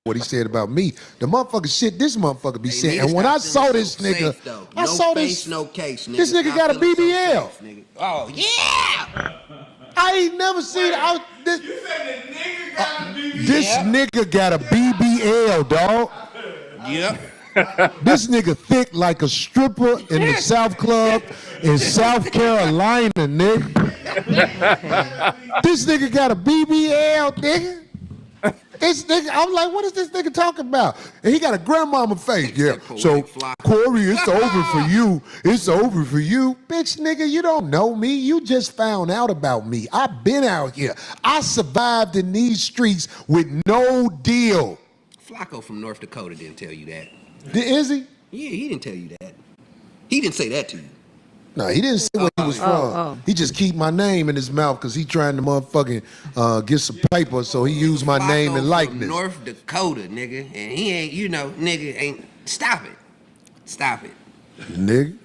What he said about me, the motherfucker shit this motherfucker be saying. And when I saw this nigga, I saw this. No case, nigga. This nigga got a BBL. Oh yeah. I ain't never seen. This nigga got a BBL, dog. Yep. This nigga thick like a stripper in the South Club in South Carolina, nigga. This nigga got a BBL, nigga. This nigga, I'm like, what is this nigga talking about? And he got a grandmama face. Yeah. So, Corey, it's over for you. It's over for you. Bitch, nigga, you don't know me. You just found out about me. I've been out here. I survived in these streets with no deal. Flakko from North Dakota didn't tell you that. Is he? Yeah, he didn't tell you that. He didn't say that to you. No, he didn't say where he was from. He just keep my name in his mouth because he trying to motherfucking get some paper, so he used my name and likeness. North Dakota, nigga, and he ain't, nigga ain't. Stop it. Stop it. Nigga,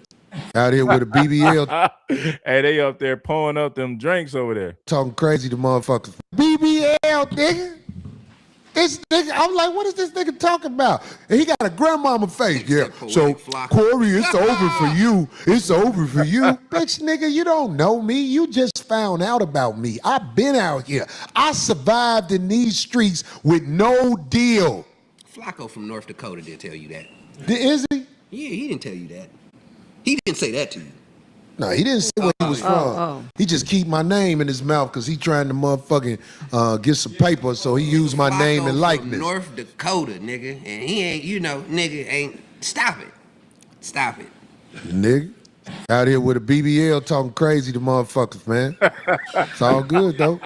out here with a BBL. Hey, they up there pouring up them drinks over there. Talking crazy to motherfuckers. BBL, nigga. This nigga, I'm like, what is this nigga talking about? And he got a grandmama face. Yeah. So, Corey, it's over for you. It's over for you. Bitch, nigga, you don't know me. You just found out about me. I've been out here. I survived in these streets with no deal. Flakko from North Dakota didn't tell you that. Is he? Yeah, he didn't tell you that. He didn't say that to you. No, he didn't say where he was from. He just keep my name in his mouth because he trying to motherfucking get some paper, so he used my name and likeness. North Dakota, nigga, and he ain't, nigga ain't. Stop it. Stop it. Nigga, out here with a BBL talking crazy to motherfuckers, man. It's all good, though.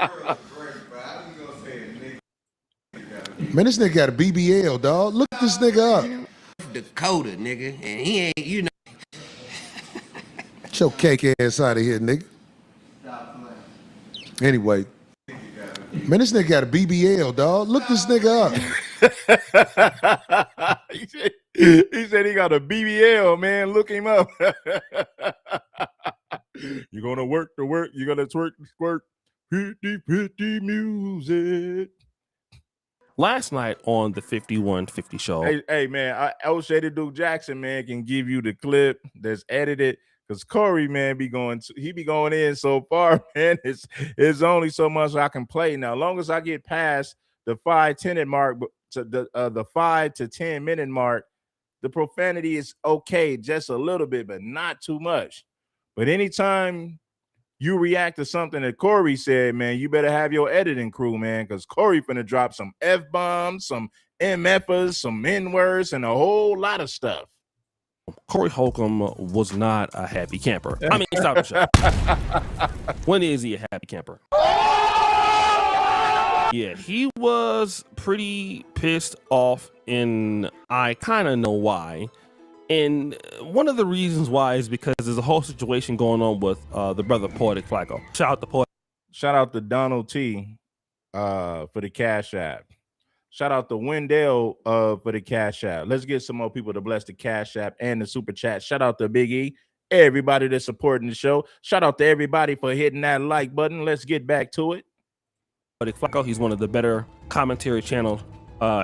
Man, this nigga got a BBL, dog. Look this nigga up. North Dakota, nigga, and he ain't, Get your cake ass out of here, nigga. Anyway, man, this nigga got a BBL, dog. Look this nigga up. he said he got a BBL, man. Look him up. You're gonna work the work. You're gonna twerk the squirt. Pretty music. Last night on the 5150 show. Hey man, O'Shea the Duke Jackson, man, can give you the clip that's edited. Because Corey, man, be going in so far, man. It's only so much I can play now. As long as I get past the 5-10 mark, to the 5 to 10 minute mark, the profanity is okay, just a little bit, but not too much. But anytime you react to something that Corey said, man, you better have your editing crew, man, because Corey finna drop some F-bombs, some MFers, some N-words, and a whole lot of stuff. Corey Holcomb was not a happy camper. I mean, stop the show. When is he a happy camper? Yeah, he was pretty pissed off, and I kind of know why. And one of the reasons why is because there's a whole situation going on with the brother Poetik Flakko. Shout out to Poetik. Shout out to Donald T for the Cash App. Shout out to Wendell for the Cash App. Let's get some more people to bless the Cash App and the Super Chat. Shout out to Big E, everybody that's supporting the show. Shout out to everybody for hitting that like button. Let's get back to it. Poetik Flakko, he's one of the better commentary channels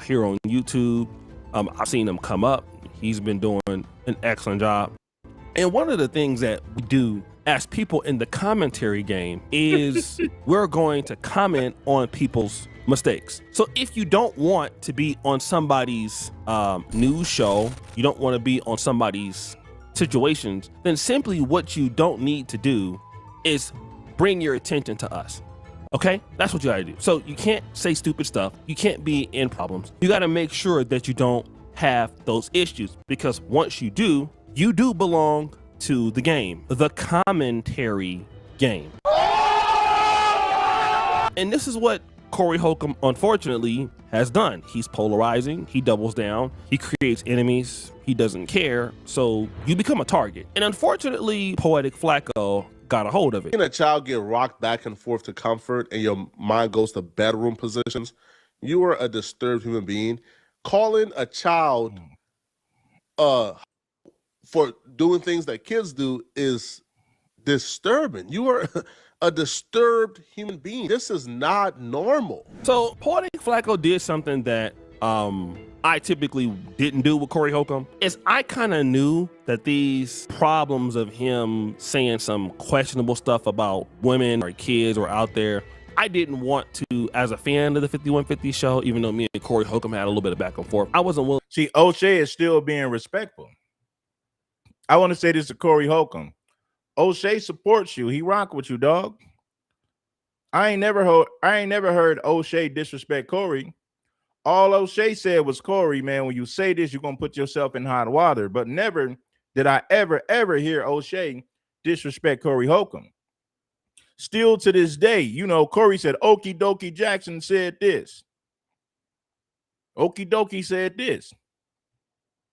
here on YouTube. I've seen him come up. He's been doing an excellent job. And one of the things that we do as people in the commentary game is we're going to comment on people's mistakes. So if you don't want to be on somebody's news show, you don't want to be on somebody's situations, then simply what you don't need to do is bring your attention to us. Okay, that's what you gotta do. So you can't say stupid stuff. You can't be in problems. You gotta make sure that you don't have those issues, because once you do belong to the game, the commentary game. And this is what Corey Holcomb, unfortunately, has done. He's polarizing. He doubles down. He creates enemies. He doesn't care. So you become a target. And unfortunately, Poetik Flakko got a hold of it. Seeing a child get rocked back and forth to comfort and your mind goes to bedroom positions, you are a disturbed human being. Calling a child for doing things that kids do is disturbing. You are a disturbed human being. This is not normal. So Poetik Flakko did something that I typically didn't do with Corey Holcomb. Is I kind of knew that these problems of him saying some questionable stuff about women or kids were out there. I didn't want to, as a fan of the 5150 show, even though me and Corey Holcomb had a little bit of back and forth, I wasn't willing. See, O'Shea is still being respectful. I want to say this to Corey Holcomb. O'Shea supports you. He rock with you, dog. I ain't never heard O'Shea disrespect Corey. All O'Shea said was, Corey, man, when you say this, you're gonna put yourself in hot water. But never did I ever hear O'Shea disrespect Corey Holcomb. Still to this day, you know, Corey said, Okie dokie Jackson said this. Okie dokie said this.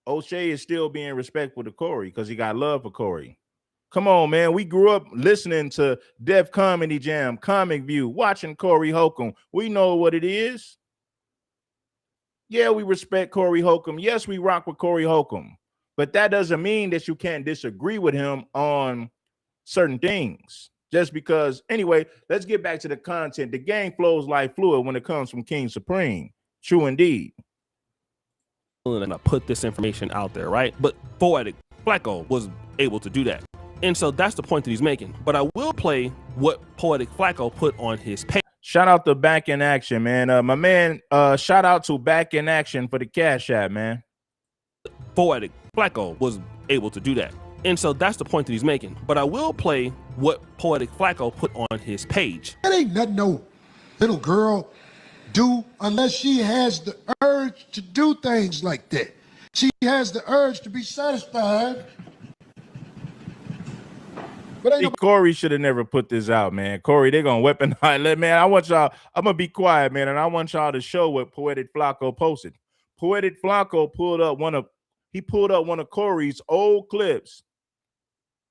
O'Shea is still being respectful to Corey because he got love for Corey. Come on, man. We grew up listening to Def Comedy Jam, Comic View, watching Corey Holcomb. We know what it is. Yeah, we respect Corey Holcomb. Yes, we rock with Corey Holcomb. But that doesn't mean that you can't disagree with him on certain things. Just because, anyway, let's get back to the content. The game flows like fluid when it comes from King Supreme. True indeed. And I put this information out there, right? But Poetik Flakko was able to do that. And so that's the point that he's making. But I will play what Poetik Flakko put on his page. Shout out to Back in Action, man. My man, shout out to Back in Action for the Cash App, man. Poetik Flakko was able to do that. And so that's the point that he's making. But I will play what Poetik Flakko put on his page. That ain't nothing no little girl do unless she has the urge to do things like that. She has the urge to be satisfied. But ain't Corey should have never put this out, man. Corey, they're gonna weaponize. Man, I want y'all. I'm gonna be quiet, man, and I want y'all to show what Poetik Flakko posted. Poetik Flakko pulled up one of Corey's old clips,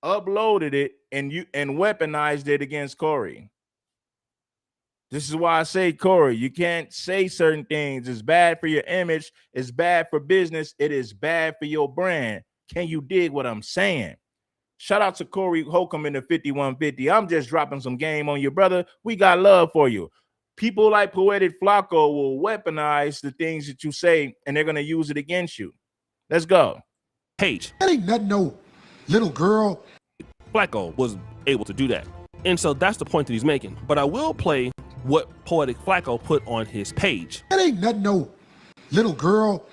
uploaded it, and weaponized it against Corey. This is why I say, Corey, you can't say certain things. It's bad for your image. It's bad for business. It is bad for your brand. Can you dig what I'm saying? Shout out to Corey Holcomb in the 5150. I'm just dropping some game on you, brother. We got love for you. People like Poetik Flakko will weaponize the things that you say, and they're going to use it against you. Let's go. Page. that ain't nothing no little girl. Flakko was able to do that. And so that's the point that he's making. But I will play what Poetik Flakko put on his page. That ain't nothing no little girl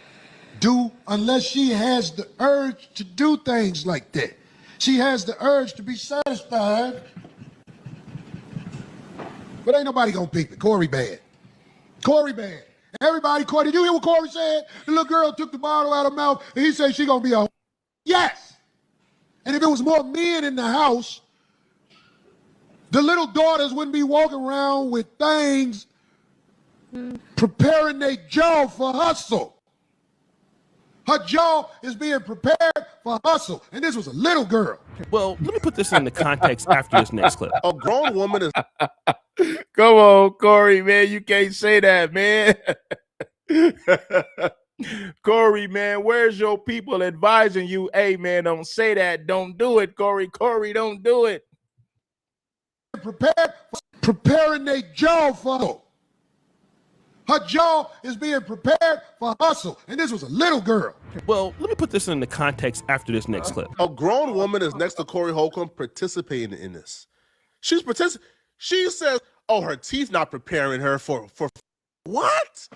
do unless she has the urge to do things like that. She has the urge to be satisfied. But ain't nobody gonna peep it. Corey bad. Corey bad. Everybody, Corey, did you hear what Corey said? The little girl took the bottle out of her mouth and he said she gonna be a yes. And if it was more men in the house, the little daughters wouldn't be walking around with things preparing their jaw for hustle. Her jaw is being prepared for hustle. And this was a little girl. Well, let me put this in the context after this next clip. A grown woman is Come on, Corey, man. You can't say that, man. Corey, man, where's your people advising you? Hey, man, don't say that. Don't do it, Corey. Corey, don't do it. Preparing their jaw for hustle. Her jaw is being prepared for hustle. And this was a little girl. Well, let me put this in the context after this next clip. a grown woman is next to Corey Holcomb participating in this. She says, "Oh, her teeth not preparing her for what?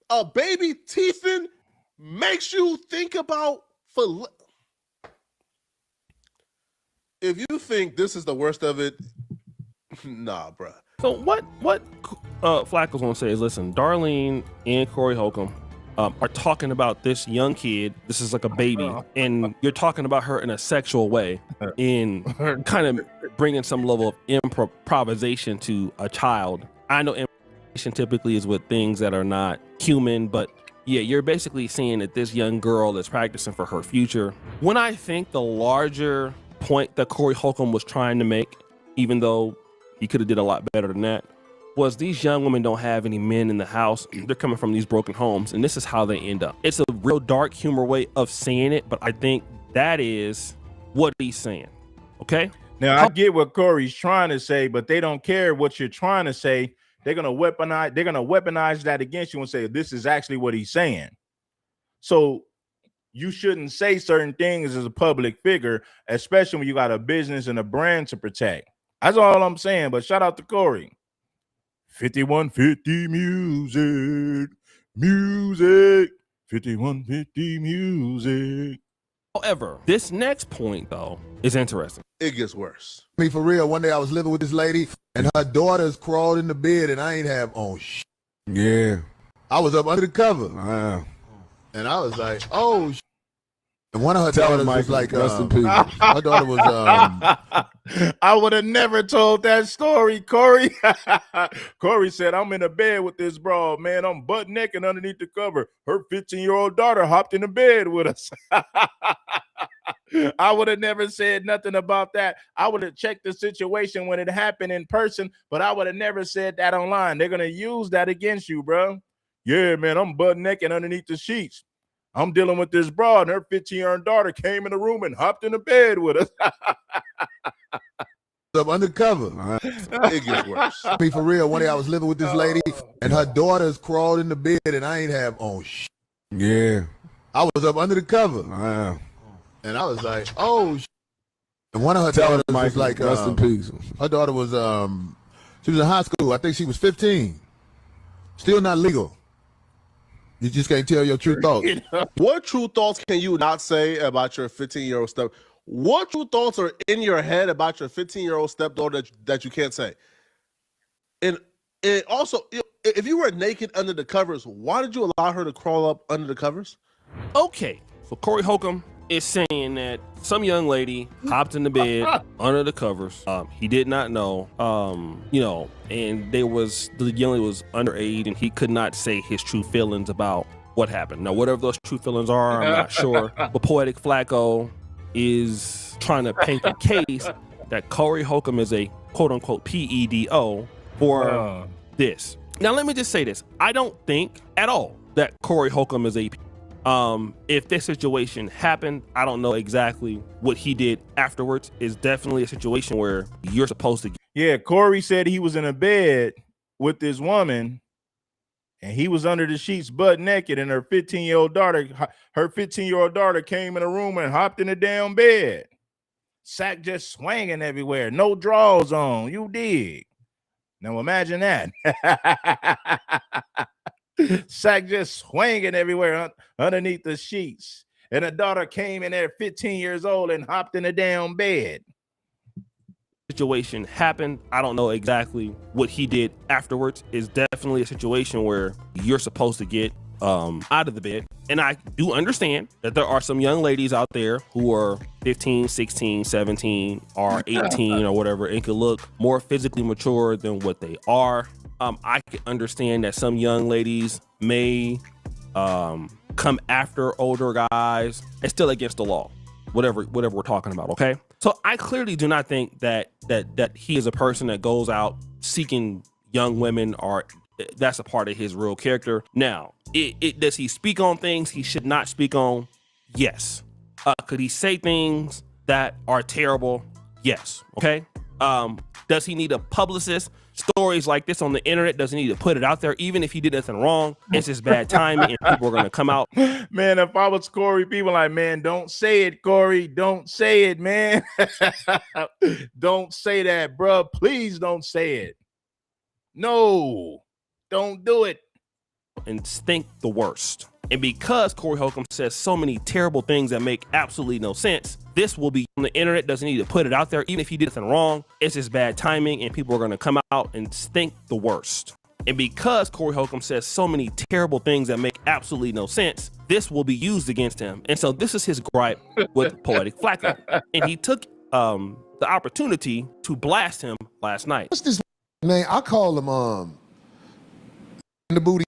A baby teething makes you think about If you think this is the worst of it, nah, bruh. So what Flakko's gonna say is, listen, Darlene and Corey Holcomb are talking about this young kid. This is like a baby, and you're talking about her in a sexual way, in kind of bringing some level of improvisation to a child. I know improvisation typically is with things that are not human, but yeah, you're basically saying that this young girl is practicing for her future. When I think the larger point that Corey Holcomb was trying to make, even though he could have did a lot better than that, was these young women don't have any men in the house. They're coming from these broken homes, and this is how they end up. It's a real dark humor way of saying it, but I think that is what he's saying. Okay? Now, I get what Corey's trying to say, but they don't care what you're trying to say. They're gonna weaponize that against you and say this is actually what he's saying. So you shouldn't say certain things as a public figure, especially when you got a business and a brand to protect. That's all I'm saying. But shout out to Corey. 5150 music, 5150 music. However, this next point, though, is interesting. It gets worse. Me for real, one day I was living with this lady and her daughters crawled in the bed and I ain't have on shit. Yeah. I was up under the cover. Wow. And I was like, oh shit. And one of her Tell daughters Mike, was like, rest in peace. her daughter was I would have never told that story, Corey. Corey said, I'm in the bed with this broad, man. I'm butt naked underneath the cover. Her 15-year-old daughter hopped in the bed with us. I would have never said nothing about that. I would have checked the situation when it happened in person, but I would have never said that online. They're going to use that against you, bro. Yeah, man, I'm butt naked underneath the sheets. I'm dealing with this broad, and her 15-year-old daughter came in the room and hopped in the bed with us. up undercover. It gets worse. Me for real, one day I was living with this lady and her daughters crawled in the bed and I ain't have on shit. Yeah. I was up under the cover. Wow. And I was like, oh shit. And one of her Tell daughters Mike, was like, rest in peace. her daughter was she was in high school. I think she was 15. Still not legal. You just can't tell your true thoughts. What true thoughts can you not say about your 15-year-old step? What true thoughts are in your head about your 15-year-old stepdaughter that you can't say? And also, if you were naked under the covers, why did you allow her to crawl up under the covers? Okay, so Corey Holcomb is saying that some young lady hopped in the bed under the covers. He did not know, and the young lady was underage, and he could not say his true feelings about what happened. Now, whatever those true feelings are, I'm not sure. But Poetik Flakko is trying to paint the case that Corey Holcomb is a quote-unquote PEDO for this. Now, let me just say this. I don't think at all that Corey Holcomb is a if this situation happened, I don't know exactly what he did afterwards. It's definitely a situation where you're supposed to get. Yeah, Corey said he was in a bed with this woman and he was under the sheets butt naked, and her 15-year-old daughter came in the room and hopped in the damn bed. Sack just swinging everywhere, no drawers on. You dig? Now imagine that. Sack just swinging everywhere underneath the sheets. And a daughter came in there 15 years old and hopped in the damn bed. Situation happened. I don't know exactly what he did afterwards. It's definitely a situation where you're supposed to get out of the bed. And I do understand that there are some young ladies out there who are 15, 16, 17, or 18 or whatever, and could look more physically mature than what they are. I can understand that some young ladies may come after older guys. It's still against the law, whatever we're talking about. Okay, so I clearly do not think that he is a person that goes out seeking young women, or that's a part of his real character. Now, does he speak on things he should not speak on? Yes. Could he say things that are terrible? Yes. Okay. Does he need a publicist? Stories like this on the internet, doesn't need to put it out there, even if he did nothing wrong. It's just bad timing, and people are going to come out. Man, if I was Corey, people like, man, don't say it, Corey. Don't say it, man. Don't say that, bro. Please don't say it. No, don't do it. And think the worst. And because Corey Holcomb says so many terrible things that make absolutely no sense, this will be on the internet, doesn't need to put it out there, even if he did nothing wrong. It's just bad timing, and people are going to come out and think the worst. And because Corey Holcomb says so many terrible things that make absolutely no sense, this will be used against him. And so this is his gripe with Poetik Flakko. And he took the opportunity to blast him last night. What's this name? I call him the booty.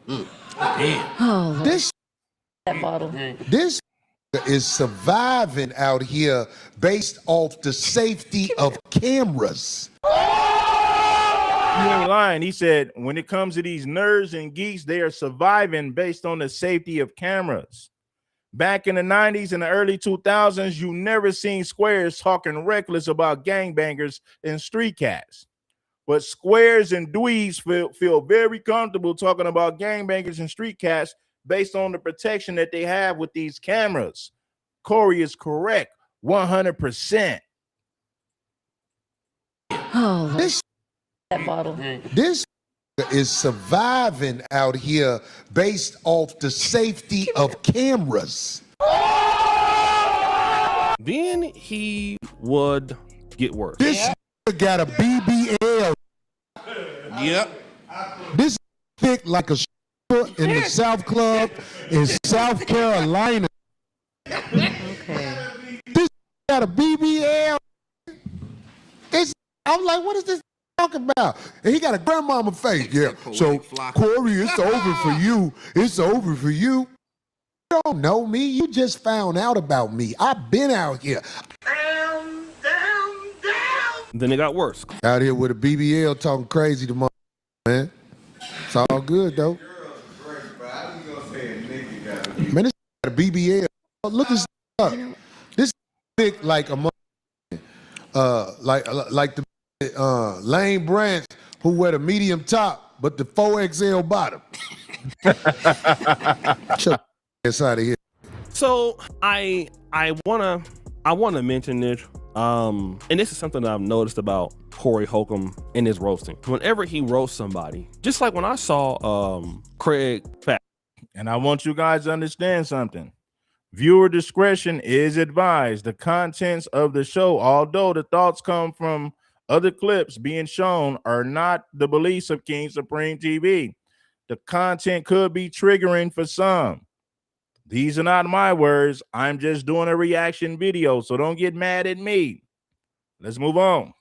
Oh, This that bottle. this is surviving out here based off the safety of cameras. You ain't lying. He said, when it comes to these nerds and geeks, they are surviving based on the safety of cameras. Back in the 90s and the early 2000s, you never seen squares talking reckless about gangbangers and street cats. But squares and dweebs feel very comfortable talking about gangbangers and street cats based on the protection that they have with these cameras. Corey is correct, 100%. Oh, This that bottle. this is surviving out here based off the safety of cameras. Then he would get worse. This got a BBL. Yep. This thick like a in the South Club in South Carolina. Okay. This got a BBL. I'm like, what is this talking about? And he got a grandmama face. Yeah. So Corey, it's over for you. It's over for you. You don't know me. You just found out about me. I've been out here. Then it got worse. Out here with a BBL talking crazy to my man. It's all good though. Man, this got a BBL. Look this up. This thick like a like the Lane Branch who wear the medium top but the 4XL bottom. Shut ass out of here. So I wanna mention this. And this is something that I've noticed about Corey Holcomb in his roasting. Whenever he roasts somebody, just like when I saw Craig Fat. And I want you guys to understand something. Viewer discretion is advised. The contents of the show, although the thoughts come from other clips being shown, are not the beliefs of King Supreme TV. The content could be triggering for some. These are not my words. I'm just doing a reaction video, so don't get mad at me. Let's move on.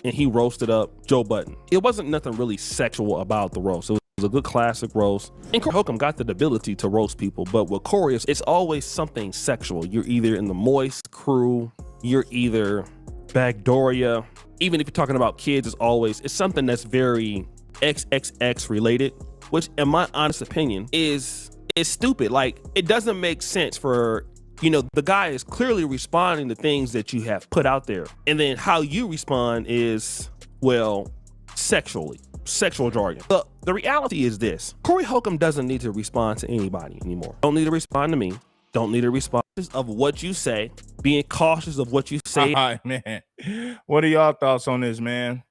And he roasted up Joe Budden. It wasn't nothing really sexual about the roast. It was a good classic roast. And Corey Holcomb got the ability to roast people, but with Corey, it's always something sexual. You're either in the Moist crew, you're either Bagdoria. Even if you're talking about kids, it's something that's very XXX related, which in my honest opinion is stupid. Like, it doesn't make sense for, the guy is clearly responding to things that you have put out there. And then how you respond is, well, sexual jargon. But the reality is this: Corey Holcomb doesn't need to respond to anybody anymore. Don't need to respond to me. Don't need to respond of what you say, being cautious of what you say. All right, man. What are y'all thoughts on this, man?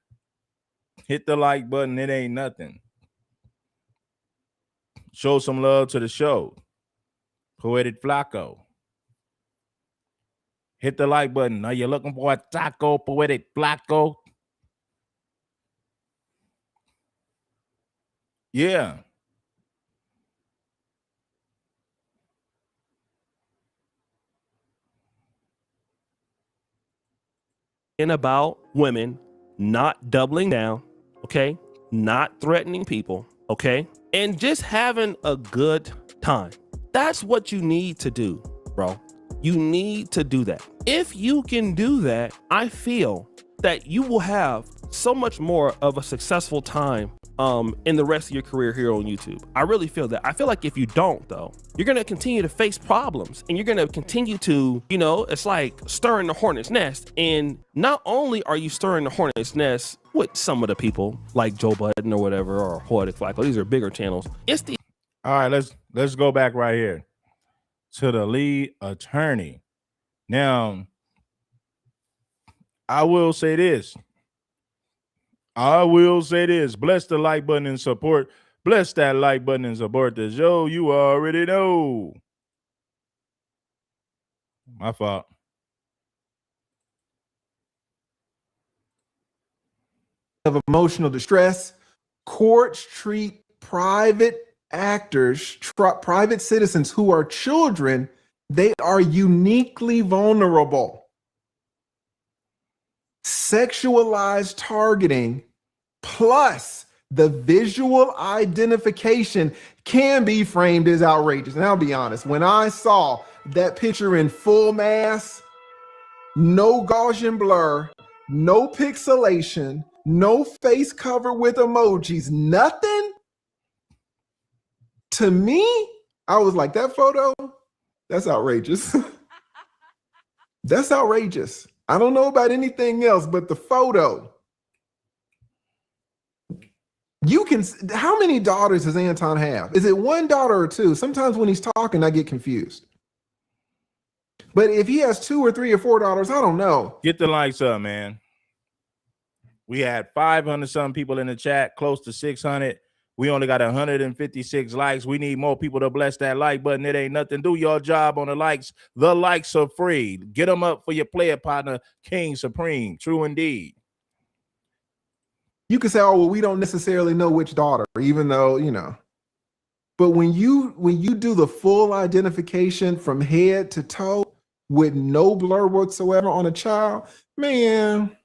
Hit the like button. It ain't nothing. Show some love to the show. Poetik Flakko. Hit the like button. Are you looking for a taco, Poetik Flakko? Yeah. And about women not doubling down, okay? not threatening people, okay? And just having a good time. That's what you need to do, bro. You need to do that. If you can do that, I feel that you will have so much more of a successful time in the rest of your career here on YouTube. I really feel that. I feel like if you don't, though, you're going to continue to face problems and you're going to continue to, you know, it's like stirring the hornet's nest. And not only are you stirring the hornet's nest with some of the people like Joe Budden or whatever, or Poetik, Flakko, these are bigger channels. It's the All right, let's go back right here to the lead attorney. Now, I will say this. Bless the like button and support. Bless that like button and support the show. You already know. My fault. Of emotional distress, courts treat private actors, private citizens who are children, they are uniquely vulnerable. Sexualized targeting plus the visual identification can be framed as outrageous. And I'll be honest, when I saw that picture in full mass, no Gaussian blur, no pixelation, no face cover with emojis, nothing, to me, I was like, that photo, that's outrageous. That's outrageous. I don't know about anything else, but the photo. You can, how many daughters does Anton have? Is it one daughter or two? Sometimes when he's talking, I get confused. But if he has 2 or 3 or 4 daughters, I don't know. Get the likes up, man. We had 500 some people in the chat, close to 600. We only got 156 likes. We need more people to bless that like button. It ain't nothing. Do your job on the likes. The likes are free. Get them up for your player partner, King Supreme. True indeed. You could say, oh, well, we don't necessarily know which daughter, even though, you know. But when you do the full identification from head to toe with no blur whatsoever on a child, man.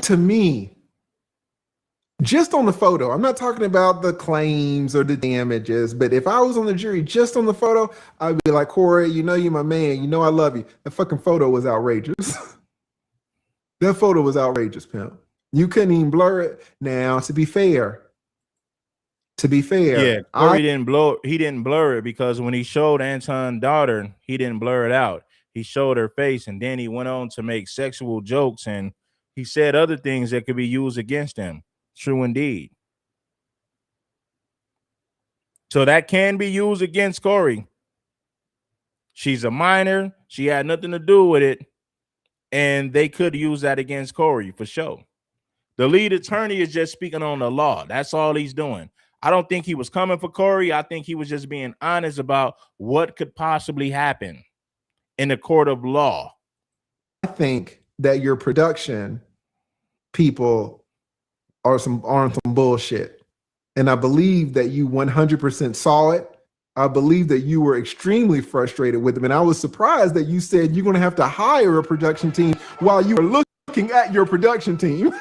To me, just on the photo, I'm not talking about the claims or the damages, but if I was on the jury just on the photo, I'd be like, Corey, you know you're my man. You know I love you. That fucking photo was outrageous. That photo was outrageous, pimp. You couldn't even blur it. Now, to be fair, yeah, Corey didn't blur it because when he showed Anton's daughter, he didn't blur it out. He showed her face, and then he went on to make sexual jokes, and he said other things that could be used against him. True indeed. So that can be used against Corey. She's a minor. She had nothing to do with it. And they could use that against Corey for sure. The lead attorney is just speaking on the law. That's all he's doing. I don't think he was coming for Corey. I think he was just being honest about what could possibly happen in the court of law. I think that your production people are on some bullshit. And I believe that you 100% saw it. I believe that you were extremely frustrated with them. And I was surprised that you said you're going to have to hire a production team while you were looking at your production team.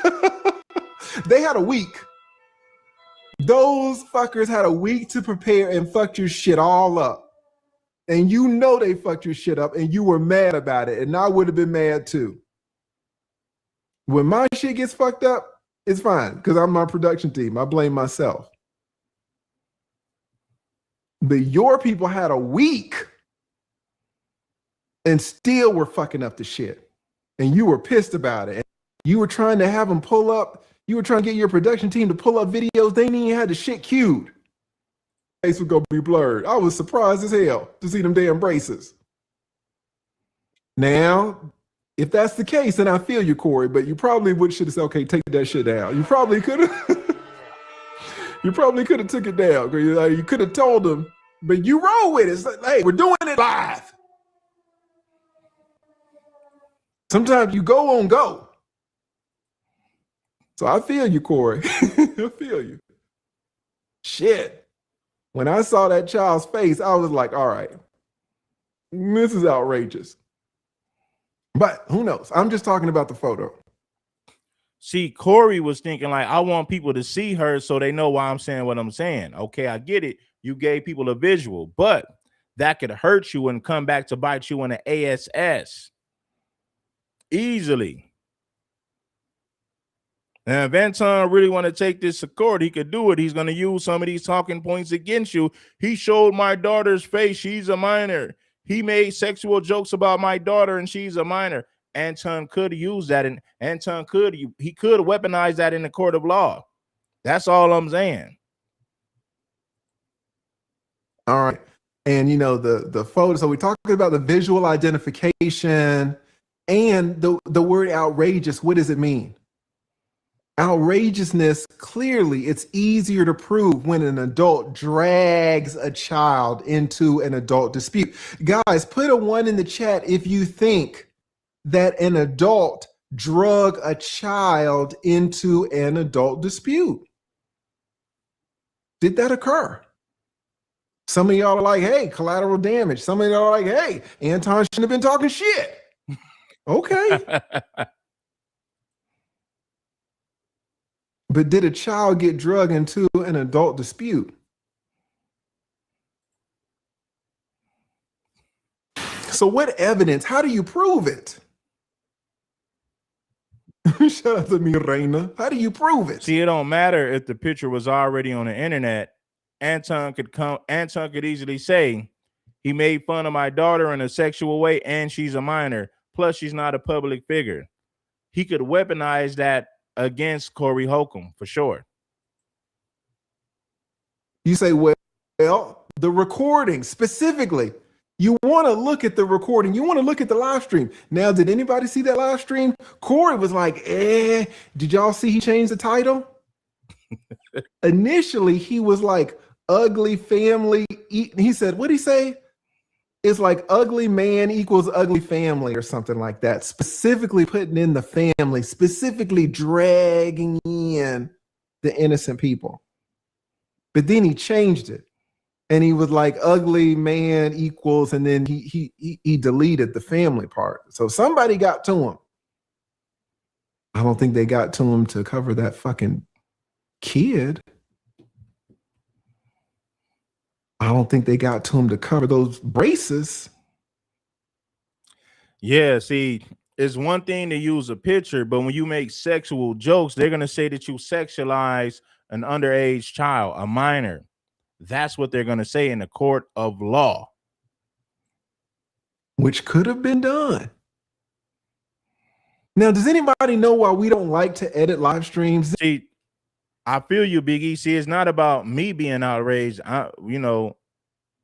They had a week. Those fuckers had a week to prepare and fucked your shit all up. And you know they fucked your shit up and you were mad about it. And I would have been mad too. When my shit gets fucked up, it's fine because I'm my production team. I blame myself. But your people had a week and still were fucking up the shit. And you were pissed about it. And you were trying to have them pull up. You were trying to get your production team to pull up videos. They didn't even have the shit queued. Face was gonna be blurred. I was surprised as hell to see them damn braces. Now, if that's the case, then I feel you, Corey, but you probably should have said, okay, take that shit down. You probably could have. You probably could have took it down. You could have told them, but you roll with it. It's like, hey, we're doing it live. Sometimes you go on go. So I feel you, Corey. I feel you. Shit. When I saw that child's face, I was like, all right, this is outrageous. But who knows? I'm just talking about the photo. See, Corey was thinking like, I want people to see her so they know why I'm saying what I'm saying. Okay, I get it. You gave people a visual, but that could hurt you and come back to bite you in the ASS easily. Now, if Anton really want to take this to court, he could do it. He's going to use some of these talking points against you. He showed my daughter's face. She's a minor. He made sexual jokes about my daughter and she's a minor. Anton could use that, and Anton could weaponize that in the court of law. That's all I'm saying. All right. And you know, the photo. So we're talking about the visual identification and the word outrageous. What does it mean? Outrageousness, clearly, it's easier to prove when an adult drags a child into an adult dispute. Guys, put a 1 in the chat if you think that an adult drug a child into an adult dispute. Did that occur? Some of y'all are like, hey, collateral damage. Some of y'all are like, hey, Anton shouldn't have been talking shit. Okay. But did a child get drugged into an adult dispute? So what evidence? How do you prove it? Shout out to me, Reina. How do you prove it? See, it don't matter if the picture was already on the internet. Anton could easily say he made fun of my daughter in a sexual way and she's a minor. Plus, she's not a public figure. He could weaponize that against Corey Holcomb for sure. You say, well, the recording specifically. You want to look at the recording. You want to look at the live stream. Now, did anybody see that live stream? Corey was like, did y'all see he changed the title? Initially, he was like, ugly family. He said, what'd he say? It's like ugly man equals ugly family or something like that. Specifically putting in the family, specifically dragging in the innocent people. But then he changed it. And he was like, ugly man equals, and then he deleted the family part. So somebody got to him. I don't think they got to him to cover that fucking kid. I don't think they got to him to cover those braces. Yeah, see, it's one thing to use a picture, but when you make sexual jokes, they're going to say that you sexualize an underage child, a minor. That's what they're going to say in the court of law. Which could have been done. Now, does anybody know why we don't like to edit live streams? See, I feel you, Biggie. See, it's not about me being outraged. A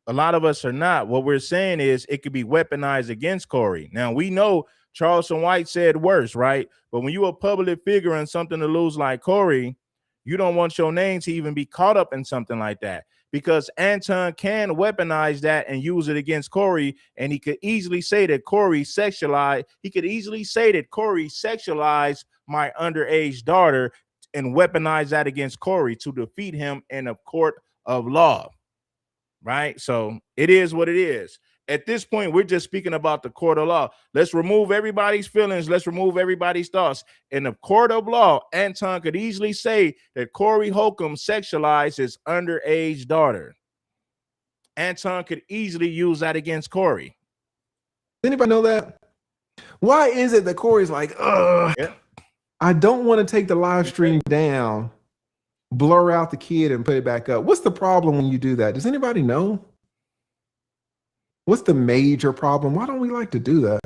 lot of us are not. What we're saying is it could be weaponized against Corey. Now, we know Charleston White said worse, right? But when you're a public figure and something to lose like Corey, you don't want your name to even be caught up in something like that, because Anton can weaponize that and use it against Corey. And he could easily say that Corey sexualized. He could easily say that Corey sexualized my underage daughter and weaponize that against Corey to defeat him in a court of law. Right? So it is what it is. At this point, we're just speaking about the court of law. Let's remove everybody's feelings. Let's remove everybody's thoughts. In the court of law, Anton could easily say that Corey Holcomb sexualized his underage daughter. Anton could easily use that against Corey. Anybody know that? Why is it that Corey's like, I don't want to take the live stream down, blur out the kid and put it back up? What's the problem when you do that? Does anybody know? What's the major problem? Why don't we like to do that?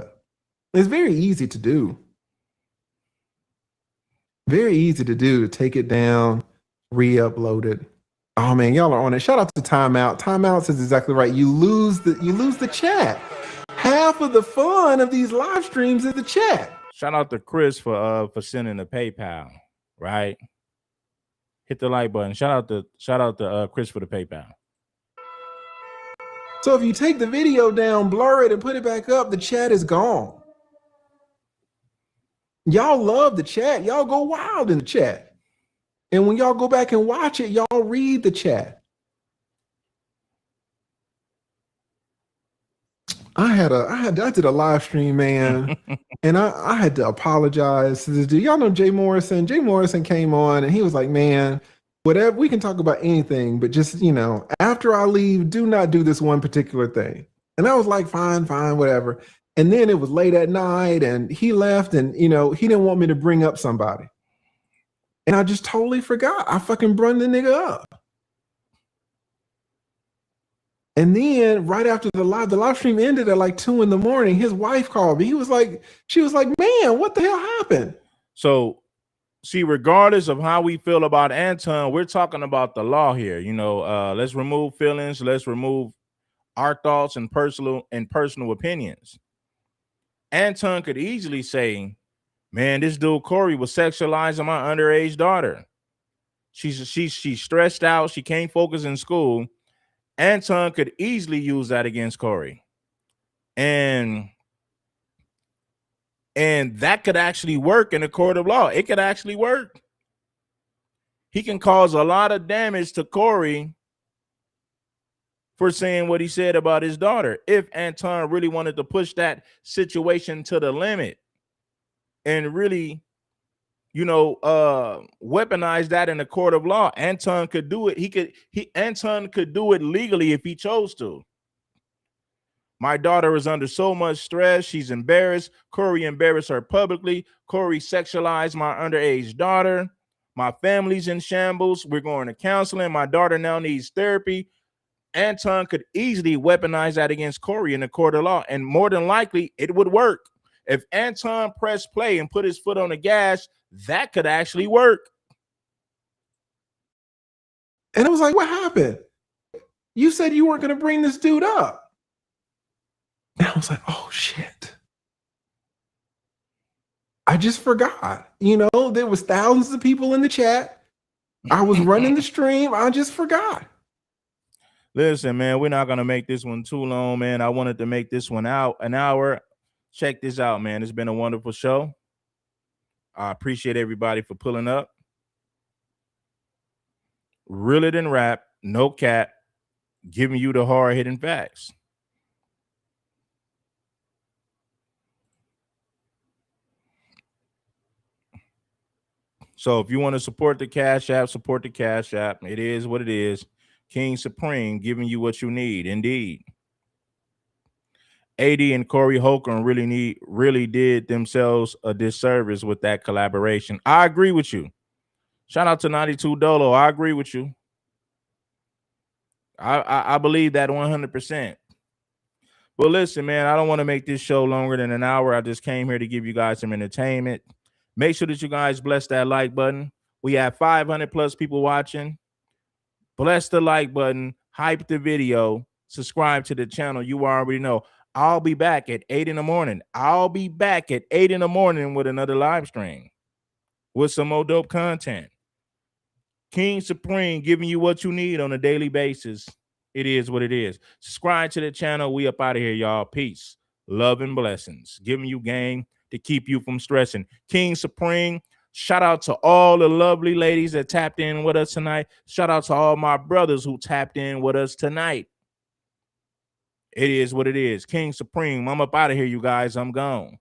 It's very easy to do. Very easy to do, to take it down, re-upload it. Oh man, y'all are on it. Shout out to Timeout. Timeout says exactly right. You lose the chat. Half of the fun of these live streams is the chat. Shout out to Chris for sending the PayPal, right? Hit the like button. Shout out to Chris for the PayPal. So if you take the video down, blur it, and put it back up, the chat is gone. Y'all love the chat. Y'all go wild in the chat. And when y'all go back and watch it, y'all read the chat. I did a live stream, man, and I had to apologize to this dude. Y'all know Jay Morrison. Jay Morrison came on and he was like, man, whatever, we can talk about anything, but just, after I leave, do not do this one particular thing. And I was like, fine, whatever. And then it was late at night and he left and, he didn't want me to bring up somebody. And I just totally forgot. I fucking brung the nigga up. And then right after the live stream ended at like 2 a.m, his wife called me. She was like, man, what the hell happened? So see, regardless of how we feel about Anton, we're talking about the law here. Let's remove feelings. Let's remove our thoughts and personal opinions. Anton could easily say, man, this dude Corey was sexualizing my underage daughter. She's stressed out. She can't focus in school. Anton could easily use that against Corey. And that could actually work in a court of law. It could actually work. He can cause a lot of damage to Corey for saying what he said about his daughter. If Anton really wanted to push that situation to the limit and really, weaponize that in a court of law, Anton could do it. Anton could do it legally if he chose to. My daughter is under so much stress. She's embarrassed. Corey embarrassed her publicly. Corey sexualized my underage daughter. My family's in shambles. We're going to counseling. My daughter now needs therapy. Anton could easily weaponize that against Corey in the court of law. And more than likely, it would work. If Anton pressed play and put his foot on the gas, that could actually work. And I was like, what happened? You said you weren't going to bring this dude up. And I was like, oh, shit. I just forgot. There was thousands of people in the chat. I was running the stream. I just forgot. Listen, man, we're not going to make this one too long, man. I wanted to make this one out an hour. Check this out, man. It's been a wonderful show. I appreciate everybody for pulling up. Realer than rap, no cap, giving you the hard-hitting facts. So if you want to support the Cash App, support the Cash App. It is what it is. King Supreme giving you what you need. Indeed. AD and Corey Holcomb really did themselves a disservice with that collaboration. I agree with you. Shout out to 92 Dolo. I agree with you. I believe that 100%. But listen, man, I don't want to make this show longer than an hour. I just came here to give you guys some entertainment. Make sure that you guys bless that like button. We have 500 plus people watching. Bless the like button. Hype the video. Subscribe to the channel. You already know. I'll be back at 8 in the morning. I'll be back at 8 in the morning with another live stream with some more dope content. King Supreme giving you what you need on a daily basis. It is what it is. Subscribe to the channel. We up out of here, y'all. Peace, love, and blessings. Giving you game to keep you from stressing. King Supreme, shout out to all the lovely ladies that tapped in with us tonight. Shout out to all my brothers who tapped in with us tonight. It is what it is. King Supreme, I'm up out of here, you guys. I'm gone.